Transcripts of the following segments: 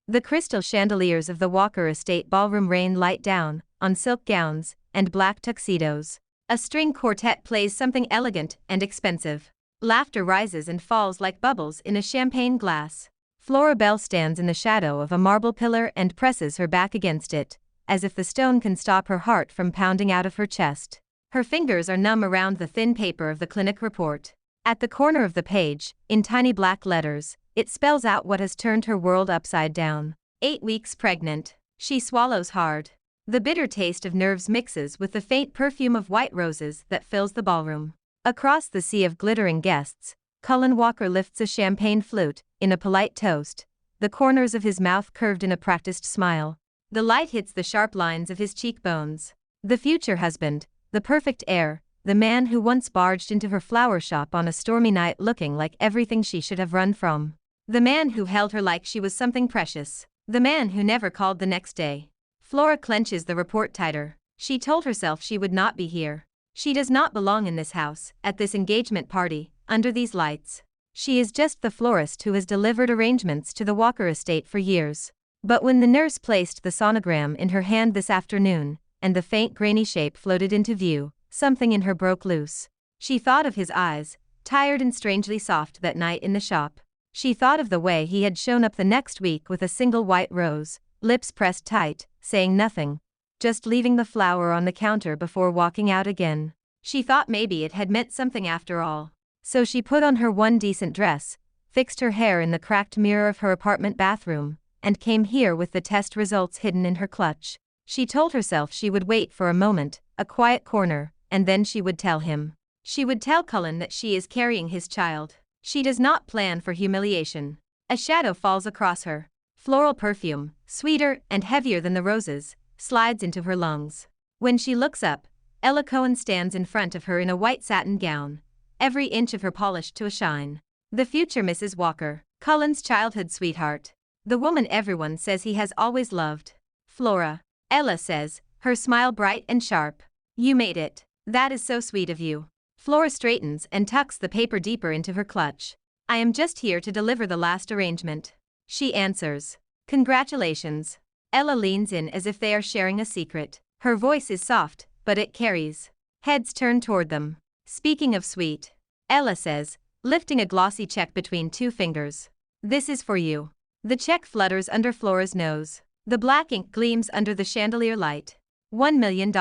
The crystal chandeliers of the Walker Estate ballroom rain light down on silk gowns and black tuxedos. A string quartet plays something elegant and expensive. Laughter rises and falls like bubbles in a champagne glass. Flora Bell stands in the shadow of a marble pillar and presses her back against it, as if the stone can stop her heart from pounding out of her chest. Her fingers are numb around the thin paper of the clinic report. At the corner of the page, in tiny black letters, it spells out what has turned her world upside down. 8 weeks pregnant. She swallows hard. The bitter taste of nerves mixes with the faint perfume of white roses that fills the ballroom. Across the sea of glittering guests, Cullen Walker lifts a champagne flute, in a polite toast, the corners of his mouth curved in a practiced smile. The light hits the sharp lines of his cheekbones. The future husband, the perfect heir, the man who once barged into her flower shop on a stormy night looking like everything she should have run from. The man who held her like she was something precious. The man who never called the next day. Flora clenches the report tighter. She told herself she would not be here. She does not belong in this house, at this engagement party, under these lights. She is just the florist who has delivered arrangements to the Walker estate for years. But when the nurse placed the sonogram in her hand this afternoon, and the faint grainy shape floated into view, something in her broke loose. She thought of his eyes, tired and strangely soft that night in the shop. She thought of the way he had shown up the next week with a single white rose, lips pressed tight, saying nothing, just leaving the flower on the counter before walking out again. She thought maybe it had meant something after all. So she put on her one decent dress, fixed her hair in the cracked mirror of her apartment bathroom, and came here with the test results hidden in her clutch. She told herself she would wait for a moment, a quiet corner, and then she would tell him. She would tell Cullen that she is carrying his child. She does not plan for humiliation. A shadow falls across her. Floral perfume, sweeter and heavier than the roses, slides into her lungs. When she looks up, Ella Cohen stands in front of her in a white satin gown, every inch of her polished to a shine. The future Mrs. Walker, Cullen's childhood sweetheart. The woman everyone says he has always loved. Flora. Ella says, her smile bright and sharp. You made it. That is so sweet of you. Flora straightens and tucks the paper deeper into her clutch. I am just here to deliver the last arrangement. She answers. Congratulations. Ella leans in as if they are sharing a secret. Her voice is soft, but it carries. Heads turn toward them. Speaking of sweet, Ella says, lifting a glossy check between two fingers. This is for you. The check flutters under Flora's nose. The black ink gleams under the chandelier light. $1 million.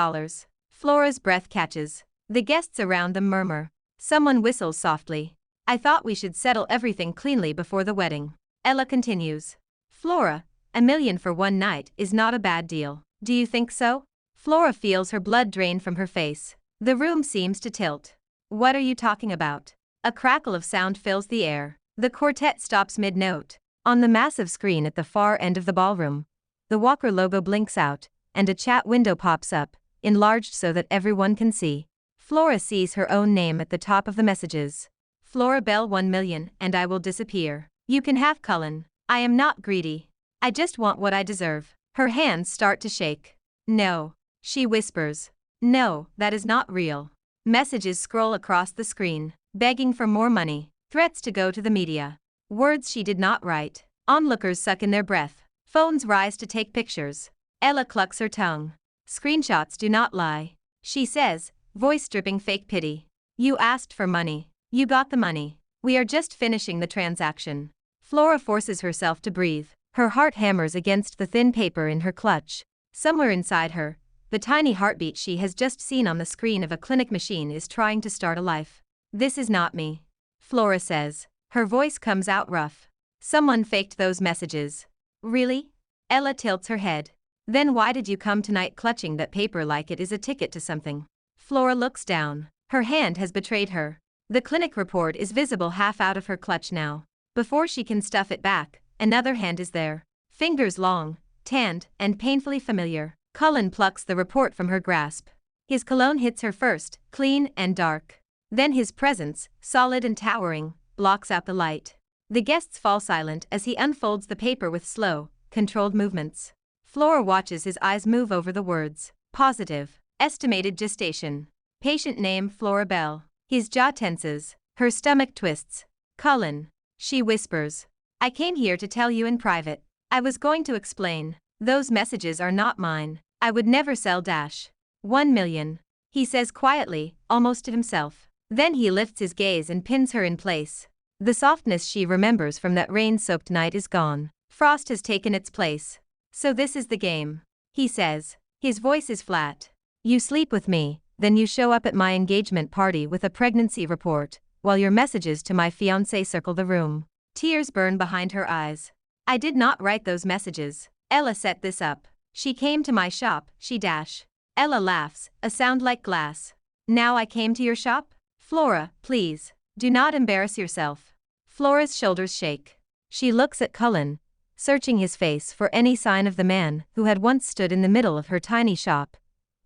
Flora's breath catches. The guests around them murmur. Someone whistles softly. I thought we should settle everything cleanly before the wedding. Ella continues. Flora, $1 million for one night is not a bad deal. Do you think so? Flora feels her blood drain from her face. The room seems to tilt. What are you talking about? A crackle of sound fills the air. The quartet stops mid-note. On the massive screen at the far end of the ballroom, the Walker logo blinks out, and a chat window pops up, enlarged so that everyone can see. Flora sees her own name at the top of the messages. Flora Bell 1 million and I will disappear. You can have Cullen. I am not greedy. I just want what I deserve. Her hands start to shake. No. She whispers. No, that is not real. Messages scroll across the screen, begging for more money, threats to go to the media. Words she did not write. Onlookers suck in their breath. Phones rise to take pictures. Ella clucks her tongue. Screenshots do not lie. She says, voice dripping fake pity. You asked for money. You got the money. We are just finishing the transaction. Flora forces herself to breathe. Her heart hammers against the thin paper in her clutch. Somewhere inside her, the tiny heartbeat she has just seen on the screen of a clinic machine is trying to start a life. This is not me. Flora says. Her voice comes out rough. Someone faked those messages. Really? Ella tilts her head. Then why did you come tonight clutching that paper like it is a ticket to something? Flora looks down. Her hand has betrayed her. The clinic report is visible half out of her clutch now. Before she can stuff it back, another hand is there. Fingers long, tanned, and painfully familiar. Cullen plucks the report from her grasp. His cologne hits her first, clean and dark. Then his presence, solid and towering, blocks out the light. The guests fall silent as he unfolds the paper with slow, controlled movements. Flora watches his eyes move over the words. Positive. Estimated gestation. Patient name Flora Bell. His jaw tenses. Her stomach twists. Cullen. She whispers. I came here to tell you in private. I was going to explain. Those messages are not mine. I would never sell dash. 1 million. He says quietly, almost to himself. Then he lifts his gaze and pins her in place. The softness she remembers from that rain-soaked night is gone. Frost has taken its place. So this is the game. He says. His voice is flat. You sleep with me, then you show up at my engagement party with a pregnancy report, while your messages to my fiancé circle the room. Tears burn behind her eyes. I did not write those messages. Ella set this up. She came to my shop, she dash. Ella laughs, a sound like glass. Now I came to your shop? Flora, please, do not embarrass yourself. Flora's shoulders shake. She looks at Cullen, searching his face for any sign of the man who had once stood in the middle of her tiny shop,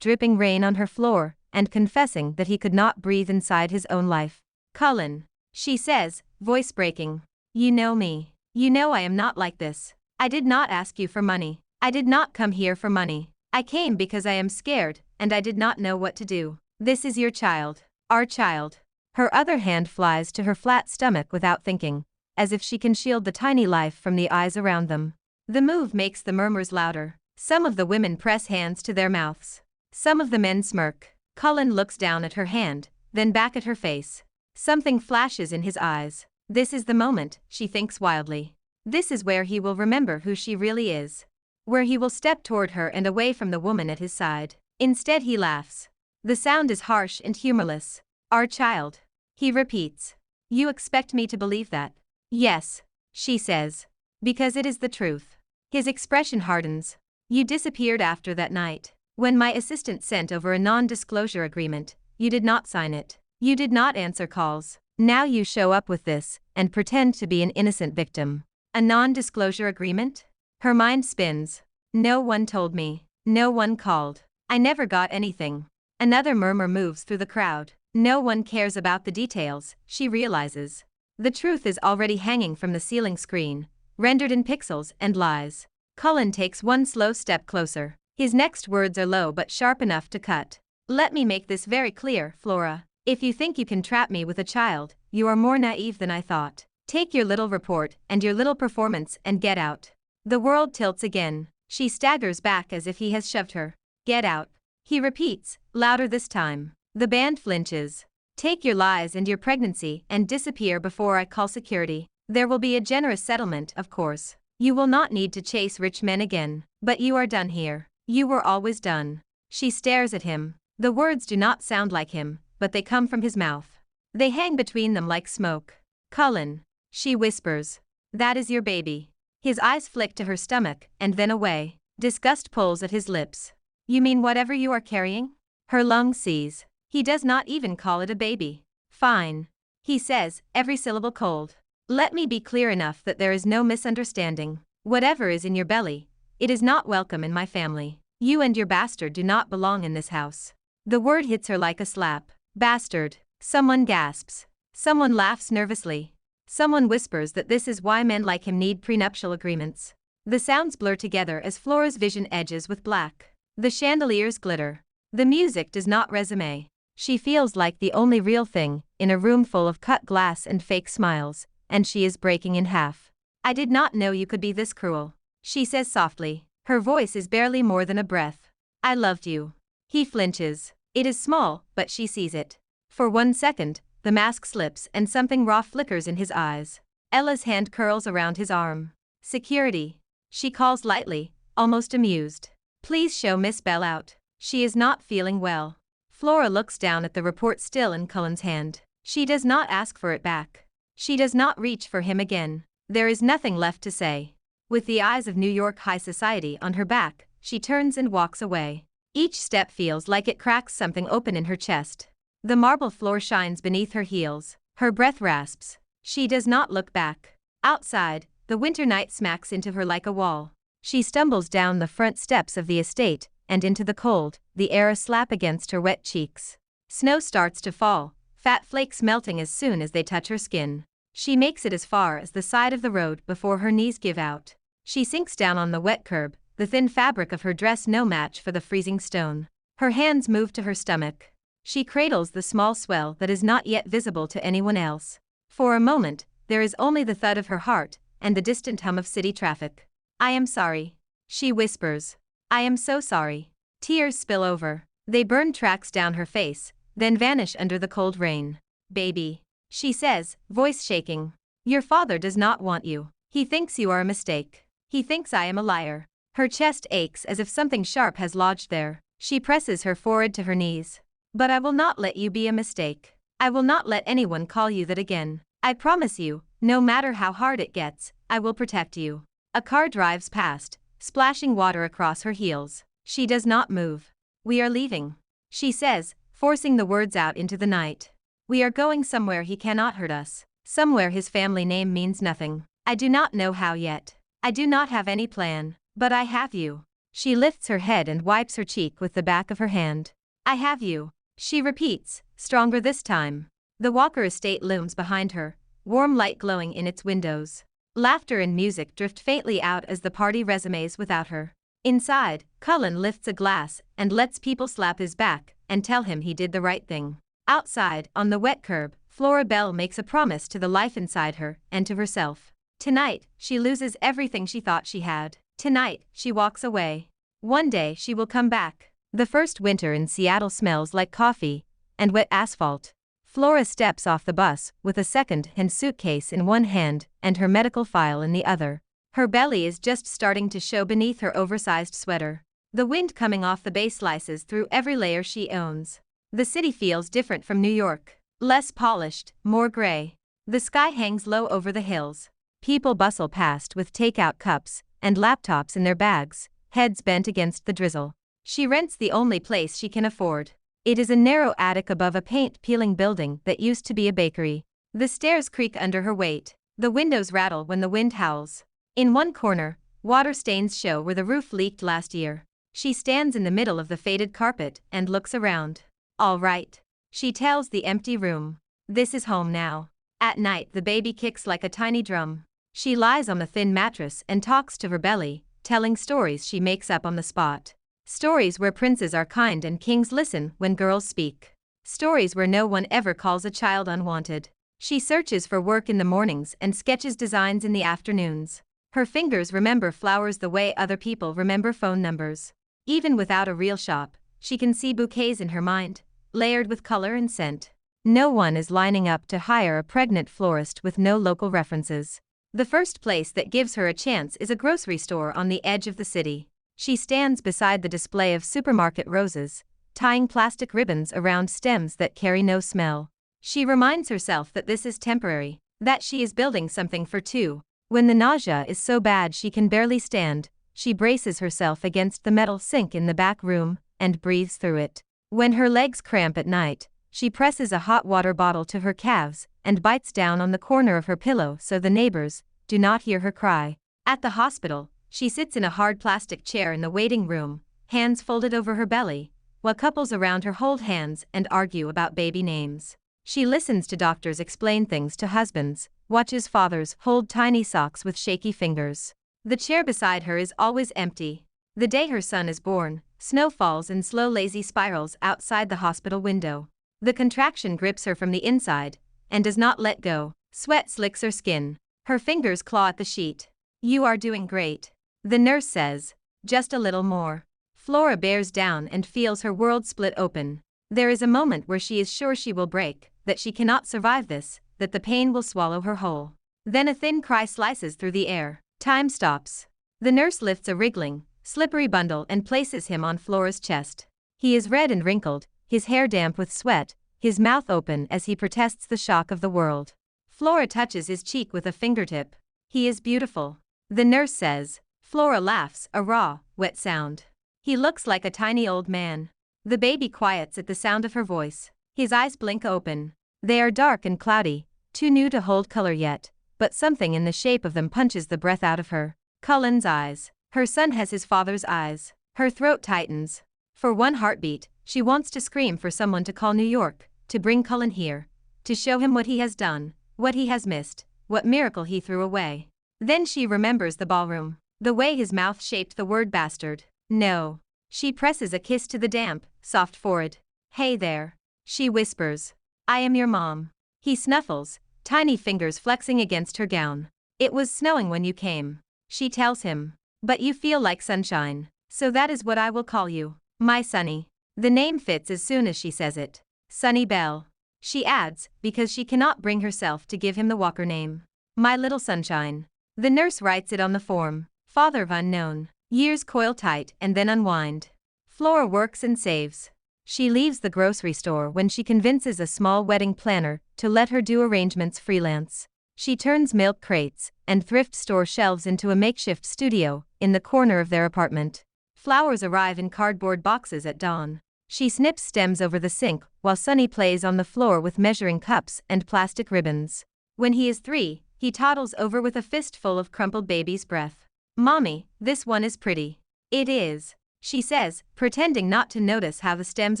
dripping rain on her floor, and confessing that he could not breathe inside his own life. Cullen, she says, voice breaking. You know me. You know I am not like this. I did not ask you for money. I did not come here for money. I came because I am scared, and I did not know what to do. This is your child. Our child. Her other hand flies to her flat stomach without thinking, as if she can shield the tiny life from the eyes around them. The move makes the murmurs louder. Some of the women press hands to their mouths. Some of the men smirk. Cullen looks down at her hand, then back at her face. Something flashes in his eyes. This is the moment, she thinks wildly. This is where he will remember who she really is. Where he will step toward her and away from the woman at his side. Instead he laughs. The sound is harsh and humorless. Our child. He repeats. You expect me to believe that? Yes, she says. Because it is the truth. His expression hardens. You disappeared after that night. When my assistant sent over a non-disclosure agreement, you did not sign it. You did not answer calls. Now you show up with this, and pretend to be an innocent victim. A non-disclosure agreement? Her mind spins. No one told me. No one called. I never got anything. Another murmur moves through the crowd. No one cares about the details, she realizes. The truth is already hanging from the ceiling screen, rendered in pixels and lies. Cullen takes one slow step closer. His next words are low but sharp enough to cut. Let me make this very clear, Flora. If you think you can trap me with a child, you are more naive than I thought. Take your little report and your little performance and get out. The world tilts again. She staggers back as if he has shoved her. Get out. He repeats, louder this time. The band flinches. Take your lies and your pregnancy and disappear before I call security. There will be a generous settlement, of course. You will not need to chase rich men again. But you are done here. You were always done. She stares at him. The words do not sound like him, but they come from his mouth. They hang between them like smoke. Cullen. She whispers. That is your baby. His eyes flick to her stomach and then away. Disgust pulls at his lips. You mean whatever you are carrying? Her lung sees. He does not even call it a baby. Fine. He says, every syllable cold. Let me be clear enough that there is no misunderstanding. Whatever is in your belly, it is not welcome in my family. You and your bastard do not belong in this house. The word hits her like a slap. Bastard. Someone gasps. Someone laughs nervously. Someone whispers that this is why men like him need prenuptial agreements. The sounds blur together as Flora's vision edges with black. The chandeliers glitter. The music does not resume. She feels like the only real thing, in a room full of cut glass and fake smiles, and she is breaking in half. I did not know you could be this cruel, she says softly. Her voice is barely more than a breath. I loved you. He flinches. It is small, but she sees it. For 1 second, the mask slips and something raw flickers in his eyes. Ella's hand curls around his arm. Security. She calls lightly, almost amused. Please show Miss Bell out. She is not feeling well. Flora looks down at the report still in Cullen's hand. She does not ask for it back. She does not reach for him again. There is nothing left to say. With the eyes of New York high society on her back, she turns and walks away. Each step feels like it cracks something open in her chest. The marble floor shines beneath her heels. Her breath rasps. She does not look back. Outside, the winter night smacks into her like a wall. She stumbles down the front steps of the estate, and into the cold, the air a slap against her wet cheeks. Snow starts to fall, fat flakes melting as soon as they touch her skin. She makes it as far as the side of the road before her knees give out. She sinks down on the wet curb, the thin fabric of her dress no match for the freezing stone. Her hands move to her stomach. She cradles the small swell that is not yet visible to anyone else. For a moment, there is only the thud of her heart, and the distant hum of city traffic. I am sorry. She whispers. I am so sorry. Tears spill over. They burn tracks down her face, then vanish under the cold rain. Baby. She says, voice shaking. Your father does not want you. He thinks you are a mistake. He thinks I am a liar. Her chest aches as if something sharp has lodged there. She presses her forehead to her knees. But I will not let you be a mistake. I will not let anyone call you that again. I promise you, no matter how hard it gets, I will protect you. A car drives past, splashing water across her heels. She does not move. We are leaving. She says, forcing the words out into the night. We are going somewhere he cannot hurt us. Somewhere his family name means nothing. I do not know how yet. I do not have any plan. But I have you. She lifts her head and wipes her cheek with the back of her hand. I have you. She repeats, stronger this time. The Walker estate looms behind her, warm light glowing in its windows. Laughter and music drift faintly out as the party resumes without her. Inside, Cullen lifts a glass and lets people slap his back and tell him he did the right thing. Outside, on the wet curb, Flora Bell makes a promise to the life inside her and to herself. Tonight, she loses everything she thought she had. Tonight, she walks away. One day she will come back. The first winter in Seattle smells like coffee and wet asphalt. Flora steps off the bus with a second-hand suitcase in one hand and her medical file in the other. Her belly is just starting to show beneath her oversized sweater. The wind coming off the bay slices through every layer she owns. The city feels different from New York. Less polished, more gray. The sky hangs low over the hills. People bustle past with takeout cups and laptops in their bags, heads bent against the drizzle. She rents the only place she can afford. It is a narrow attic above a paint-peeling building that used to be a bakery. The stairs creak under her weight. The windows rattle when the wind howls. In one corner, water stains show where the roof leaked last year. She stands in the middle of the faded carpet and looks around. All right. She tells the empty room. This is home now. At night the baby kicks like a tiny drum. She lies on the thin mattress and talks to her belly, telling stories she makes up on the spot. Stories where princes are kind and kings listen when girls speak. Stories where no one ever calls a child unwanted. She searches for work in the mornings and sketches designs in the afternoons. Her fingers remember flowers the way other people remember phone numbers. Even without a real shop, she can see bouquets in her mind, layered with color and scent. No one is lining up to hire a pregnant florist with no local references. The first place that gives her a chance is a grocery store on the edge of the city. She stands beside the display of supermarket roses, tying plastic ribbons around stems that carry no smell. She reminds herself that this is temporary, that she is building something for two. When the nausea is so bad she can barely stand, she braces herself against the metal sink in the back room and breathes through it. When her legs cramp at night, she presses a hot water bottle to her calves and bites down on the corner of her pillow so the neighbors do not hear her cry. At the hospital, she sits in a hard plastic chair in the waiting room, hands folded over her belly, while couples around her hold hands and argue about baby names. She listens to doctors explain things to husbands, watches fathers hold tiny socks with shaky fingers. The chair beside her is always empty. The day her son is born, snow falls in slow lazy spirals outside the hospital window. The contraction grips her from the inside and does not let go. Sweat slicks her skin. Her fingers claw at the sheet. You are doing great. The nurse says. Just a little more. Flora bears down and feels her world split open. There is a moment where she is sure she will break, that she cannot survive this, that the pain will swallow her whole. Then a thin cry slices through the air. Time stops. The nurse lifts a wriggling, slippery bundle and places him on Flora's chest. He is red and wrinkled, his hair damp with sweat, his mouth open as he protests the shock of the world. Flora touches his cheek with a fingertip. He is beautiful. The nurse says. Flora laughs, a raw, wet sound. He looks like a tiny old man. The baby quiets at the sound of her voice. His eyes blink open. They are dark and cloudy, too new to hold color yet, but something in the shape of them punches the breath out of her. Cullen's eyes. Her son has his father's eyes. Her throat tightens. For one heartbeat, she wants to scream for someone to call New York, to bring Cullen here, to show him what he has done, what he has missed, what miracle he threw away. Then she remembers the ballroom, the way his mouth shaped the word bastard. No. She presses a kiss to the damp, soft forehead. Hey there. She whispers. I am your mom. He snuffles, tiny fingers flexing against her gown. It was snowing when you came. She tells him. But you feel like sunshine. So that is what I will call you. My Sunny. The name fits as soon as she says it. Sunny Bell. She adds, because she cannot bring herself to give him the Walker name. My little sunshine. The nurse writes it on the form. Father of unknown. Years coil tight and then unwind. Flora works and saves. She leaves the grocery store when she convinces a small wedding planner to let her do arrangements freelance. She turns milk crates and thrift store shelves into a makeshift studio in the corner of their apartment. Flowers arrive in cardboard boxes at dawn. She snips stems over the sink while Sunny plays on the floor with measuring cups and plastic ribbons. When he is 3, he toddles over with a fistful of crumpled baby's breath. Mommy, this one is pretty. It is, she says, pretending not to notice how the stems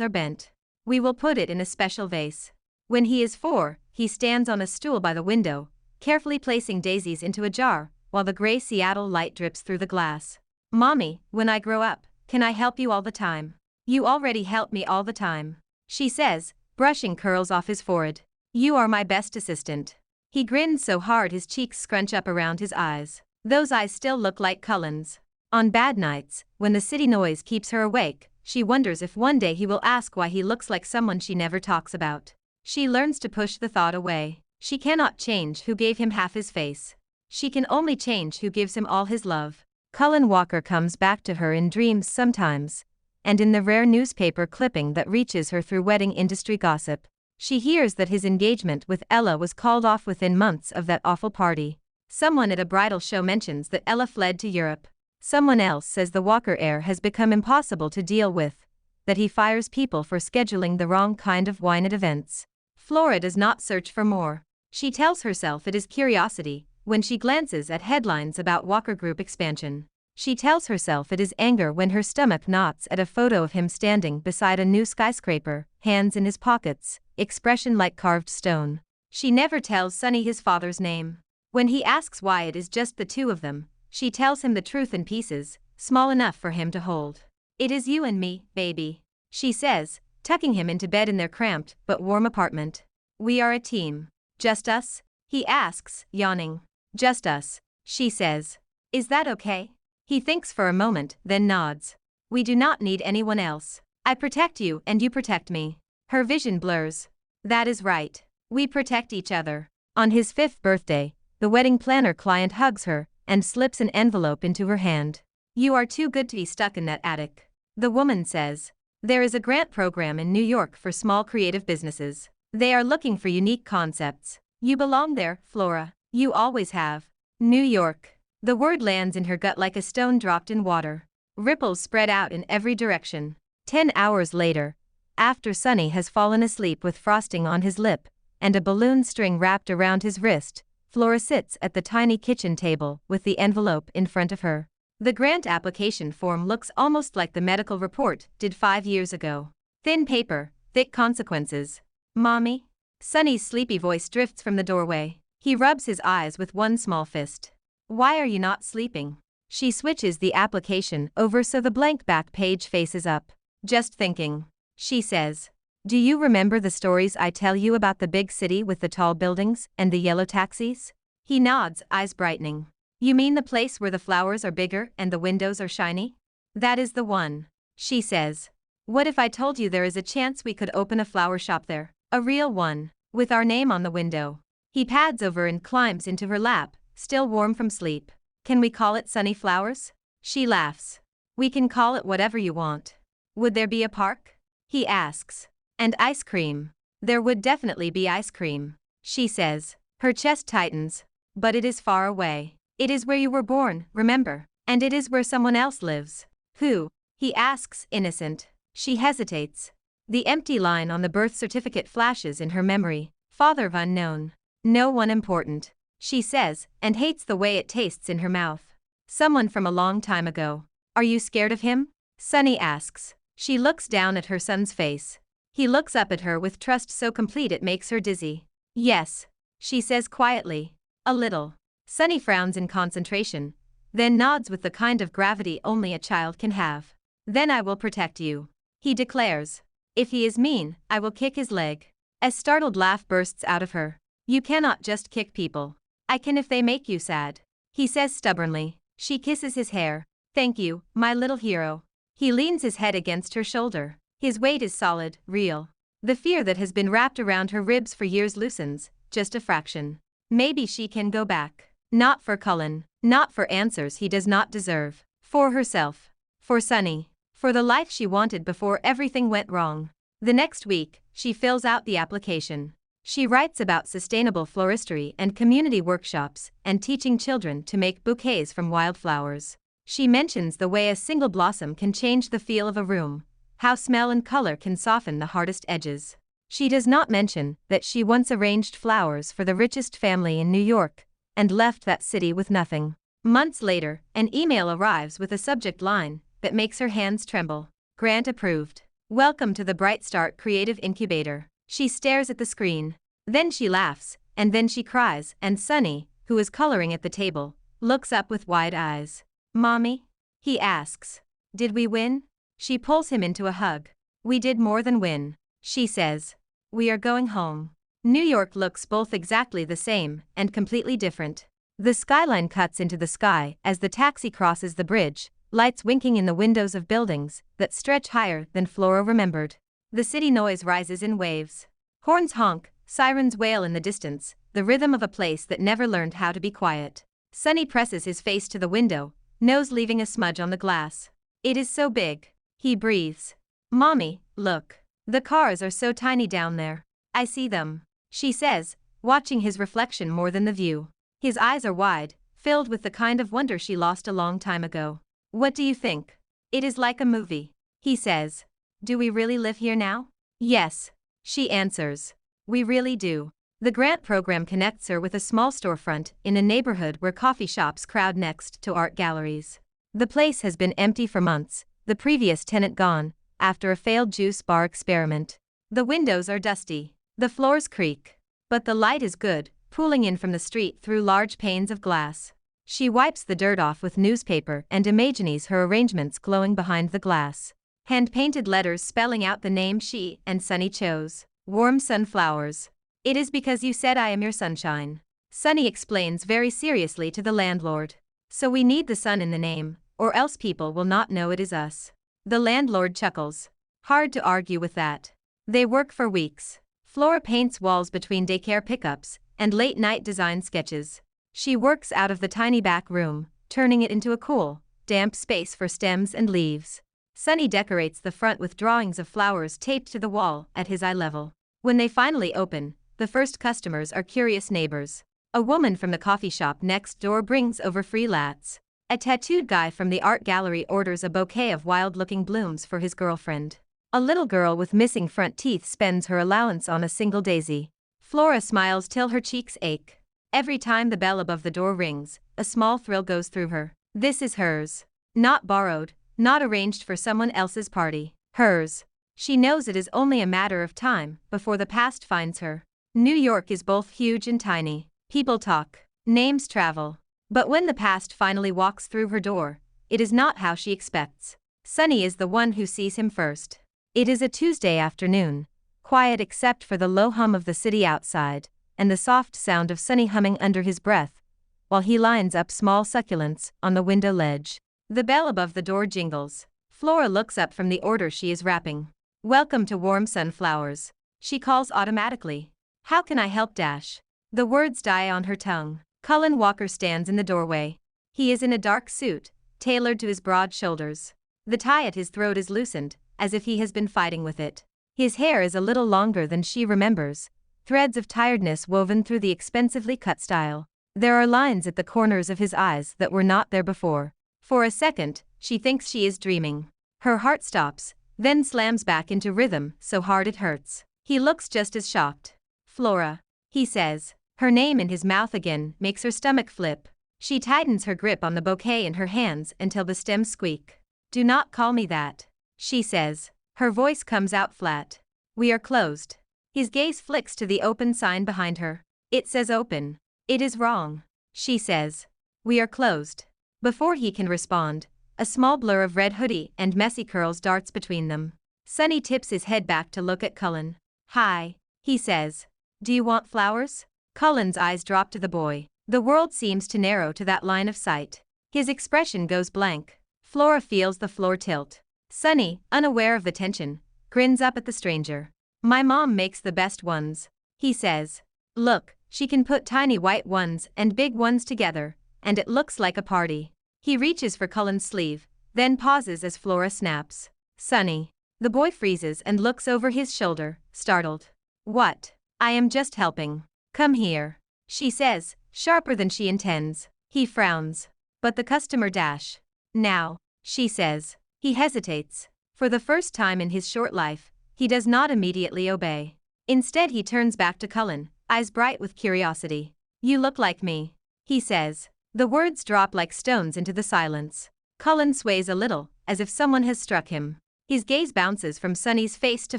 are bent. We will put it in a special vase. When he is 4, he stands on a stool by the window, carefully placing daisies into a jar, while the gray Seattle light drips through the glass. Mommy, when I grow up, can I help you all the time? You already help me all the time, she says, brushing curls off his forehead. You are my best assistant. He grins so hard his cheeks scrunch up around his eyes. Those eyes still look like Cullen's. On bad nights, when the city noise keeps her awake, she wonders if one day he will ask why he looks like someone she never talks about. She learns to push the thought away. She cannot change who gave him half his face. She can only change who gives him all his love. Cullen Walker comes back to her in dreams sometimes, and in the rare newspaper clipping that reaches her through wedding industry gossip, she hears that his engagement with Ella was called off within months of that awful party. Someone at a bridal show mentions that Ella fled to Europe. Someone else says the Walker heir has become impossible to deal with, that he fires people for scheduling the wrong kind of wine at events. Flora does not search for more. She tells herself it is curiosity when she glances at headlines about Walker Group expansion. She tells herself it is anger when her stomach knots at a photo of him standing beside a new skyscraper, hands in his pockets, expression like carved stone. She never tells Sunny his father's name. When he asks why it is just the two of them, she tells him the truth in pieces, small enough for him to hold. It is you and me, baby, she says, tucking him into bed in their cramped but warm apartment. We are a team. Just us? He asks, yawning. Just us, she says. Is that okay? He thinks for a moment, then nods. We do not need anyone else. I protect you and you protect me. Her vision blurs. That is right. We protect each other. On his 5th birthday, the wedding planner client hugs her and slips an envelope into her hand. You are too good to be stuck in that attic, the woman says. There is a grant program in New York for small creative businesses. They are looking for unique concepts. You belong there, Flora. You always have. New York. The word lands in her gut like a stone dropped in water. Ripples spread out in every direction. 10 hours later, after Sunny has fallen asleep with frosting on his lip and a balloon string wrapped around his wrist, Flora sits at the tiny kitchen table with the envelope in front of her. The grant application form looks almost like the medical report did 5 years ago. Thin paper, thick consequences. Mommy? Sunny's sleepy voice drifts from the doorway. He rubs his eyes with one small fist. Why are you not sleeping? She switches the application over so the blank back page faces up. Just thinking, she says. Do you remember the stories I tell you about the big city with the tall buildings and the yellow taxis? He nods, eyes brightening. You mean the place where the flowers are bigger and the windows are shiny? That is the one, she says. What if I told you there is a chance we could open a flower shop there? A real one, with our name on the window. He pads over and climbs into her lap, still warm from sleep. Can we call it Sunny Flowers? She laughs. We can call it whatever you want. Would there be a park? He asks. And ice cream. There would definitely be ice cream, she says. Her chest tightens. But it is far away. It is where you were born, remember? And it is where someone else lives. Who? He asks, innocent. She hesitates. The empty line on the birth certificate flashes in her memory. Father of unknown. No one important, she says, and hates the way it tastes in her mouth. Someone from a long time ago. Are you scared of him? Sunny asks. She looks down at her son's face. He looks up at her with trust so complete it makes her dizzy. Yes, she says quietly. A little. Sunny frowns in concentration, then nods with the kind of gravity only a child can have. Then I will protect you, he declares. If he is mean, I will kick his leg. A startled laugh bursts out of her. You cannot just kick people. I can if they make you sad, he says stubbornly. She kisses his hair. Thank you, my little hero. He leans his head against her shoulder. His weight is solid, real. The fear that has been wrapped around her ribs for years loosens, just a fraction. Maybe she can go back. Not for Cullen, not for answers he does not deserve. For herself. For Sunny. For the life she wanted before everything went wrong. The next week, she fills out the application. She writes about sustainable floristry and community workshops and teaching children to make bouquets from wildflowers. She mentions the way a single blossom can change the feel of a room, how smell and color can soften the hardest edges. She does not mention that she once arranged flowers for the richest family in New York and left that city with nothing. Months later, an email arrives with a subject line that makes her hands tremble. Grant approved. Welcome to the Bright Start Creative Incubator. She stares at the screen. Then she laughs, and then she cries, and Sunny, who is coloring at the table, looks up with wide eyes. Mommy? He asks. Did we win? She pulls him into a hug. We did more than win, she says. We are going home. New York looks both exactly the same and completely different. The skyline cuts into the sky as the taxi crosses the bridge, lights winking in the windows of buildings that stretch higher than Flora remembered. The city noise rises in waves. Horns honk, sirens wail in the distance, the rhythm of a place that never learned how to be quiet. Sunny presses his face to the window, nose leaving a smudge on the glass. It is so big. He breathes. Mommy, look. The cars are so tiny down there. I see them, she says, watching his reflection more than the view. His eyes are wide, filled with the kind of wonder she lost a long time ago. What do you think? It is like a movie, he says. Do we really live here now? Yes, she answers. We really do. The grant program connects her with a small storefront in a neighborhood where coffee shops crowd next to art galleries. The place has been empty for months, the previous tenant gone, after a failed juice bar experiment. The windows are dusty. The floors creak. But the light is good, pooling in from the street through large panes of glass. She wipes the dirt off with newspaper and imagines her arrangements glowing behind the glass. Hand-painted letters spelling out the name she and Sunny chose. Warm sunflowers. It is because you said I am your sunshine. Sunny explains very seriously to the landlord. So we need the sun in the name, or else people will not know it is us. The landlord chuckles. Hard to argue with that. They work for weeks. Flora paints walls between daycare pickups and late-night design sketches. She works out of the tiny back room, turning it into a cool, damp space for stems and leaves. Sunny decorates the front with drawings of flowers taped to the wall at his eye level. When they finally open, the first customers are curious neighbors. A woman from the coffee shop next door brings over free lattes. A tattooed guy from the art gallery orders a bouquet of wild-looking blooms for his girlfriend. A little girl with missing front teeth spends her allowance on a single daisy. Flora smiles till her cheeks ache. Every time the bell above the door rings, a small thrill goes through her. This is hers. Not borrowed, not arranged for someone else's party. Hers. She knows it is only a matter of time before the past finds her. New York is both huge and tiny. People talk. Names travel. But when the past finally walks through her door, it is not how she expects. Sunny is the one who sees him first. It is a Tuesday afternoon, quiet except for the low hum of the city outside, and the soft sound of Sunny humming under his breath, while he lines up small succulents on the window ledge. The bell above the door jingles. Flora looks up from the order she is wrapping. Welcome to Warm Sunflowers, she calls automatically. How can I help dash? The words die on her tongue. Cullen Walker stands in the doorway. He is in a dark suit, tailored to his broad shoulders. The tie at his throat is loosened, as if he has been fighting with it. His hair is a little longer than she remembers, threads of tiredness woven through the expensively cut style. There are lines at the corners of his eyes that were not there before. For a second, she thinks she is dreaming. Her heart stops, then slams back into rhythm so hard it hurts. He looks just as shocked. Flora, he says. Her name in his mouth again makes her stomach flip. She tightens her grip on the bouquet in her hands until the stems squeak. Do not call me that, she says. Her voice comes out flat. We are closed. His gaze flicks to the open sign behind her. It says open. It is wrong, she says. We are closed. Before he can respond, a small blur of red hoodie and messy curls darts between them. Sunny tips his head back to look at Cullen. Hi, he says. Do you want flowers? Cullen's eyes drop to the boy. The world seems to narrow to that line of sight. His expression goes blank. Flora feels the floor tilt. Sunny, unaware of the tension, grins up at the stranger. My mom makes the best ones, he says. Look, she can put tiny white ones and big ones together, and it looks like a party. He reaches for Cullen's sleeve, then pauses as Flora snaps. Sunny. The boy freezes and looks over his shoulder, startled. What? I am just helping. Come here, she says, sharper than she intends. He frowns. But the customer dash. Now, she says. He hesitates. For the first time in his short life, he does not immediately obey. Instead he turns back to Cullen, eyes bright with curiosity. You look like me, he says. The words drop like stones into the silence. Cullen sways a little, as if someone has struck him. His gaze bounces from Sunny's face to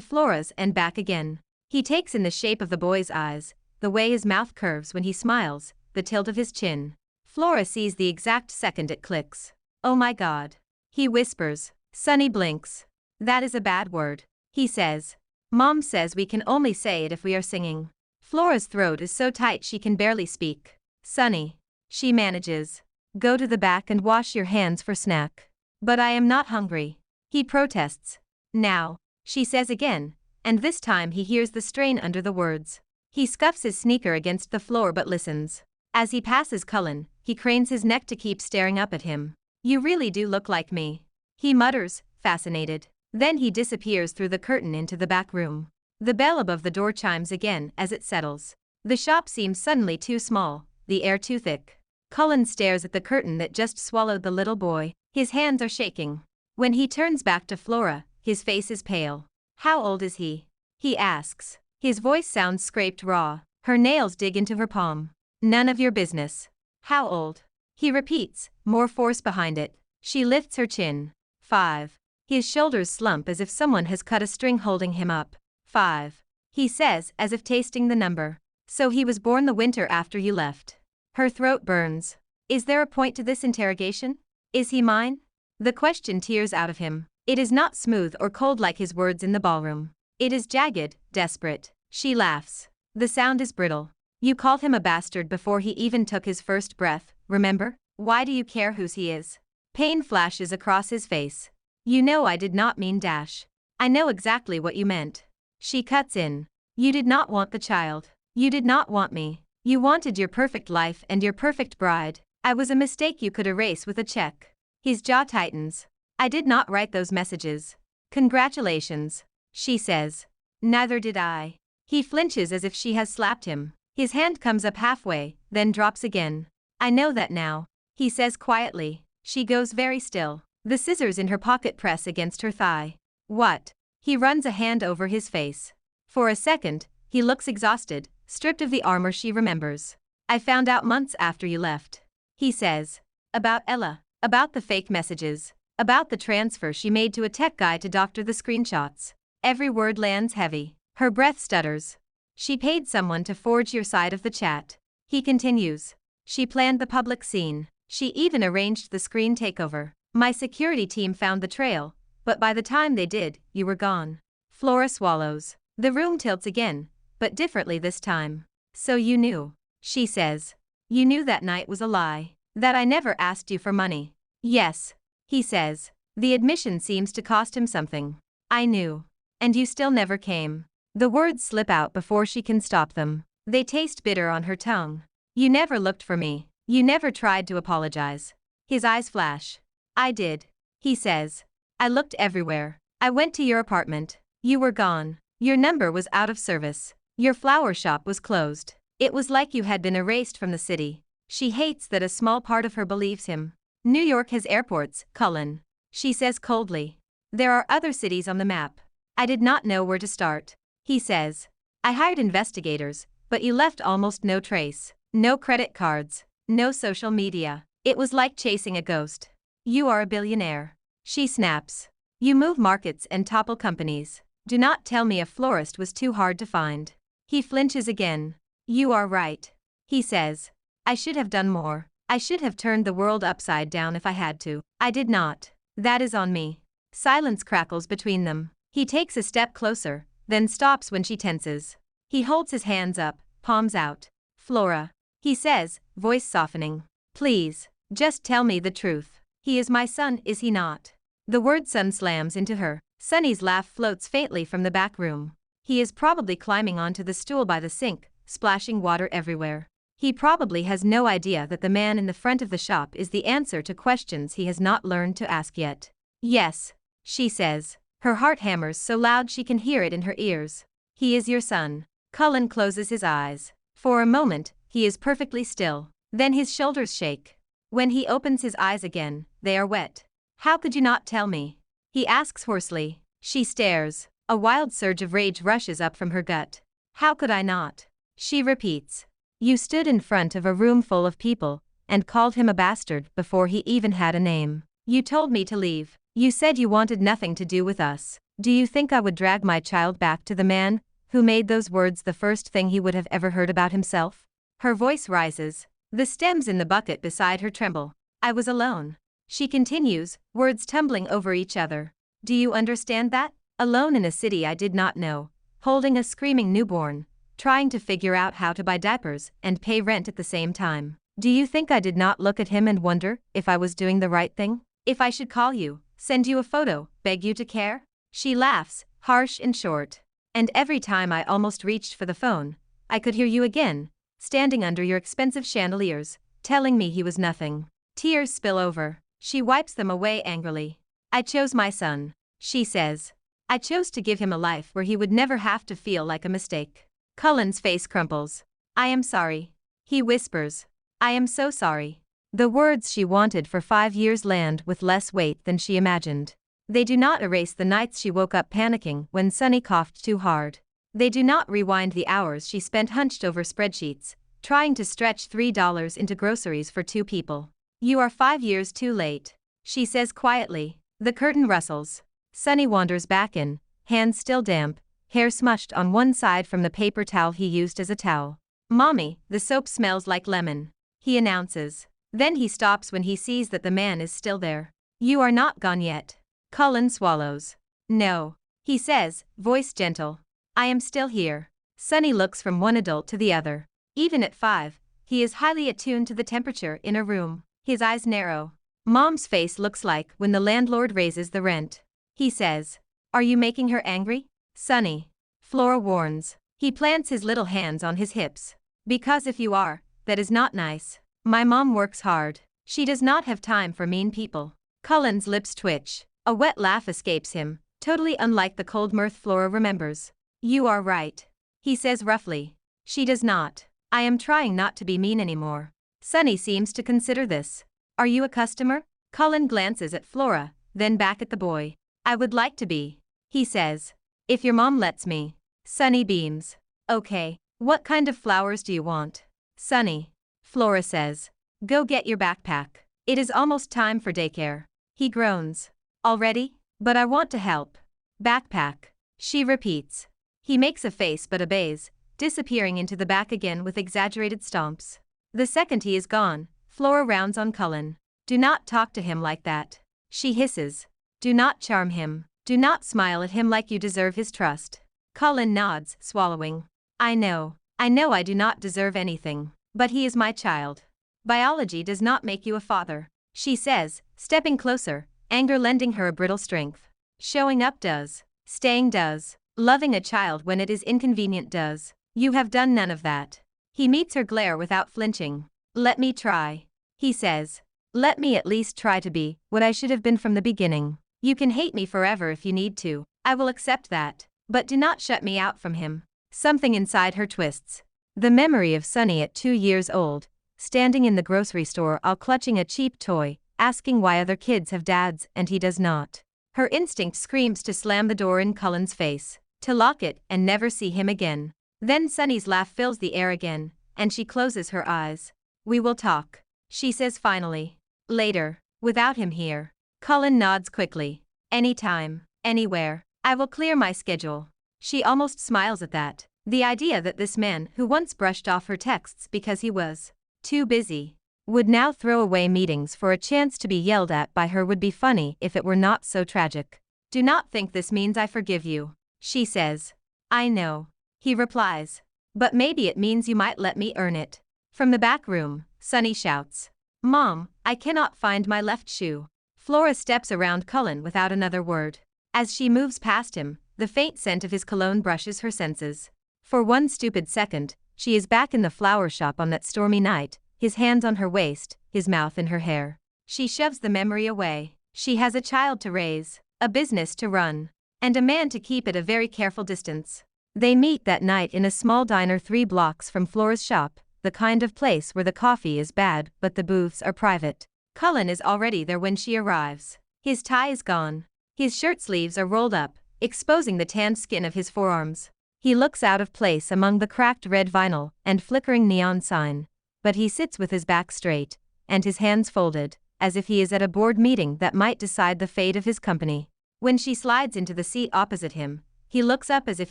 Flora's and back again. He takes in the shape of the boy's eyes, the way his mouth curves when he smiles, the tilt of his chin. Flora sees the exact second it clicks. Oh my God. He whispers. Sunny blinks. That is a bad word, he says. Mom says we can only say it if we are singing. Flora's throat is so tight she can barely speak. Sunny. She manages. Go to the back and wash your hands for snack. But I am not hungry. He protests. Now, she says again, and this time he hears the strain under the words. He scuffs his sneaker against the floor but listens. As he passes Cullen, he cranes his neck to keep staring up at him. You really do look like me, he mutters, fascinated. Then he disappears through the curtain into the back room. The bell above the door chimes again as it settles. The shop seems suddenly too small, the air too thick. Cullen stares at the curtain that just swallowed the little boy, his hands are shaking. When he turns back to Flora, his face is pale. How old is he? He asks. His voice sounds scraped raw. Her nails dig into her palm. None of your business. How old? He repeats, more force behind it. She lifts her chin. 5. His shoulders slump as if someone has cut a string holding him up. 5. He says, as if tasting the number. So he was born the winter after you left. Her throat burns. Is there a point to this interrogation? Is he mine? The question tears out of him. It is not smooth or cold like his words in the ballroom. It is jagged, desperate. She laughs. The sound is brittle. You called him a bastard before he even took his first breath, remember? Why do you care whose he is? Pain flashes across his face. You know I did not mean dash. I know exactly what you meant. She cuts in. You did not want the child. You did not want me. You wanted your perfect life and your perfect bride. I was a mistake you could erase with a check. His jaw tightens. I did not write those messages. Congratulations, she says. Neither did I. He flinches as if she has slapped him. His hand comes up halfway, then drops again. I know that now, he says quietly. She goes very still. The scissors in her pocket press against her thigh. What? He runs a hand over his face. For a second, he looks exhausted, stripped of the armor she remembers. I found out months after you left, he says. About Ella, about the fake messages, about the transfer she made to a tech guy to doctor the screenshots. Every word lands heavy. Her breath stutters. She paid someone to forge your side of the chat. He continues. She planned the public scene. She even arranged the screen takeover. My security team found the trail, but by the time they did, you were gone. Flora swallows. The room tilts again, but differently this time. So you knew, she says. You knew that night was a lie. That I never asked you for money. Yes, he says. The admission seems to cost him something. I knew. And you still never came. The words slip out before she can stop them. They taste bitter on her tongue. You never looked for me. You never tried to apologize. His eyes flash. I did, he says. I looked everywhere. I went to your apartment. You were gone. Your number was out of service. Your flower shop was closed. It was like you had been erased from the city. She hates that a small part of her believes him. New York has airports, Cullen, she says coldly. There are other cities on the map. I did not know where to start, he says. I hired investigators, but you left almost no trace. No credit cards. No social media. It was like chasing a ghost. You are a billionaire, she snaps. You move markets and topple companies. Do not tell me a florist was too hard to find. He flinches again. You are right, he says. I should have done more. I should have turned the world upside down if I had to. I did not. That is on me. Silence crackles between them. He takes a step closer, then stops when she tenses. He holds his hands up, palms out. Flora, he says, voice softening. Please, just tell me the truth. He is my son, is he not? The word son slams into her. Sunny's laugh floats faintly from the back room. He is probably climbing onto the stool by the sink, splashing water everywhere. He probably has no idea that the man in the front of the shop is the answer to questions he has not learned to ask yet. Yes, she says. Her heart hammers so loud she can hear it in her ears. He is your son. Cullen closes his eyes. For a moment, he is perfectly still. Then his shoulders shake. When he opens his eyes again, they are wet. How could you not tell me? He asks hoarsely. She stares. A wild surge of rage rushes up from her gut. How could I not? She repeats. You stood in front of a room full of people and called him a bastard before he even had a name. You told me to leave. You said you wanted nothing to do with us. Do you think I would drag my child back to the man who made those words the first thing he would have ever heard about himself? Her voice rises. The stems in the bucket beside her tremble. I was alone. She continues, words tumbling over each other. Do you understand that? Alone in a city I did not know, holding a screaming newborn, trying to figure out how to buy diapers and pay rent at the same time. Do you think I did not look at him and wonder if I was doing the right thing? If I should call you, send you a photo, beg you to care? She laughs, harsh and short. And every time I almost reached for the phone, I could hear you again, standing under your expensive chandeliers, telling me he was nothing. Tears spill over. She wipes them away angrily. I chose my son, she says. I chose to give him a life where he would never have to feel like a mistake. Cullen's face crumples. I am sorry. He whispers. I am so sorry. The words she wanted for 5 years land with less weight than she imagined. They do not erase the nights she woke up panicking when Sunny coughed too hard. They do not rewind the hours she spent hunched over spreadsheets, trying to stretch $3 into groceries for 2 people. You are 5 years too late, she says quietly. The curtain rustles. Sunny wanders back in, hands still damp, hair smushed on one side from the paper towel he used as a towel. Mommy, the soap smells like lemon, he announces. Then he stops when he sees that the man is still there. You are not gone yet. Cullen swallows. No, he says, voice gentle. I am still here. Sunny looks from one adult to the other. Even at 5, he is highly attuned to the temperature in a room. His eyes narrow. Mom's face looks like when the landlord raises the rent. He says, are you making her angry? Sunny. Flora warns. He plants his little hands on his hips. Because if you are, that is not nice. My mom works hard. She does not have time for mean people. Cullen's lips twitch. A wet laugh escapes him, totally unlike the cold mirth Flora remembers. You are right, he says roughly. She does not. I am trying not to be mean anymore. Sunny seems to consider this. Are you a customer? Cullen glances at Flora, then back at the boy. I would like to be, he says. If your mom lets me. Sunny beams. Okay. What kind of flowers do you want? Sunny. Flora says. Go get your backpack. It is almost time for daycare. He groans. Already? But I want to help. Backpack. She repeats. He makes a face but obeys, disappearing into the back again with exaggerated stomps. The second he is gone, Flora rounds on Cullen. Do not talk to him like that. She hisses. Do not charm him. Do not smile at him like you deserve his trust. Cullen nods, swallowing. I know I do not deserve anything. But he is my child. Biology does not make you a father, she says, stepping closer, anger lending her a brittle strength. Showing up does. Staying does. Loving a child when it is inconvenient does. You have done none of that. He meets her glare without flinching. Let me try, he says. Let me at least try to be what I should have been from the beginning. You can hate me forever if you need to. I will accept that. But do not shut me out from him. Something inside her twists. The memory of Sunny at 2 years old, standing in the grocery store all clutching a cheap toy, asking why other kids have dads and he does not. Her instinct screams to slam the door in Cullen's face, to lock it and never see him again. Then Sunny's laugh fills the air again, and she closes her eyes. We will talk, she says finally. Later, without him here. Cullen nods quickly. Anytime, anywhere. I will clear my schedule. She almost smiles at that. The idea that this man who once brushed off her texts because he was too busy would now throw away meetings for a chance to be yelled at by her would be funny if it were not so tragic. Do not think this means I forgive you, she says. I know, he replies. But maybe it means you might let me earn it. From the back room, Sunny shouts. Mom, I cannot find my left shoe. Flora steps around Cullen without another word. As she moves past him, the faint scent of his cologne brushes her senses. For one stupid second, she is back in the flower shop on that stormy night, his hands on her waist, his mouth in her hair. She shoves the memory away. She has a child to raise, a business to run, and a man to keep at a very careful distance. They meet that night in a small diner 3 blocks from Flora's shop, the kind of place where the coffee is bad but the booths are private. Cullen is already there when she arrives. His tie is gone. His shirt sleeves are rolled up, exposing the tanned skin of his forearms. He looks out of place among the cracked red vinyl and flickering neon sign, but he sits with his back straight, and his hands folded, as if he is at a board meeting that might decide the fate of his company. When she slides into the seat opposite him, he looks up as if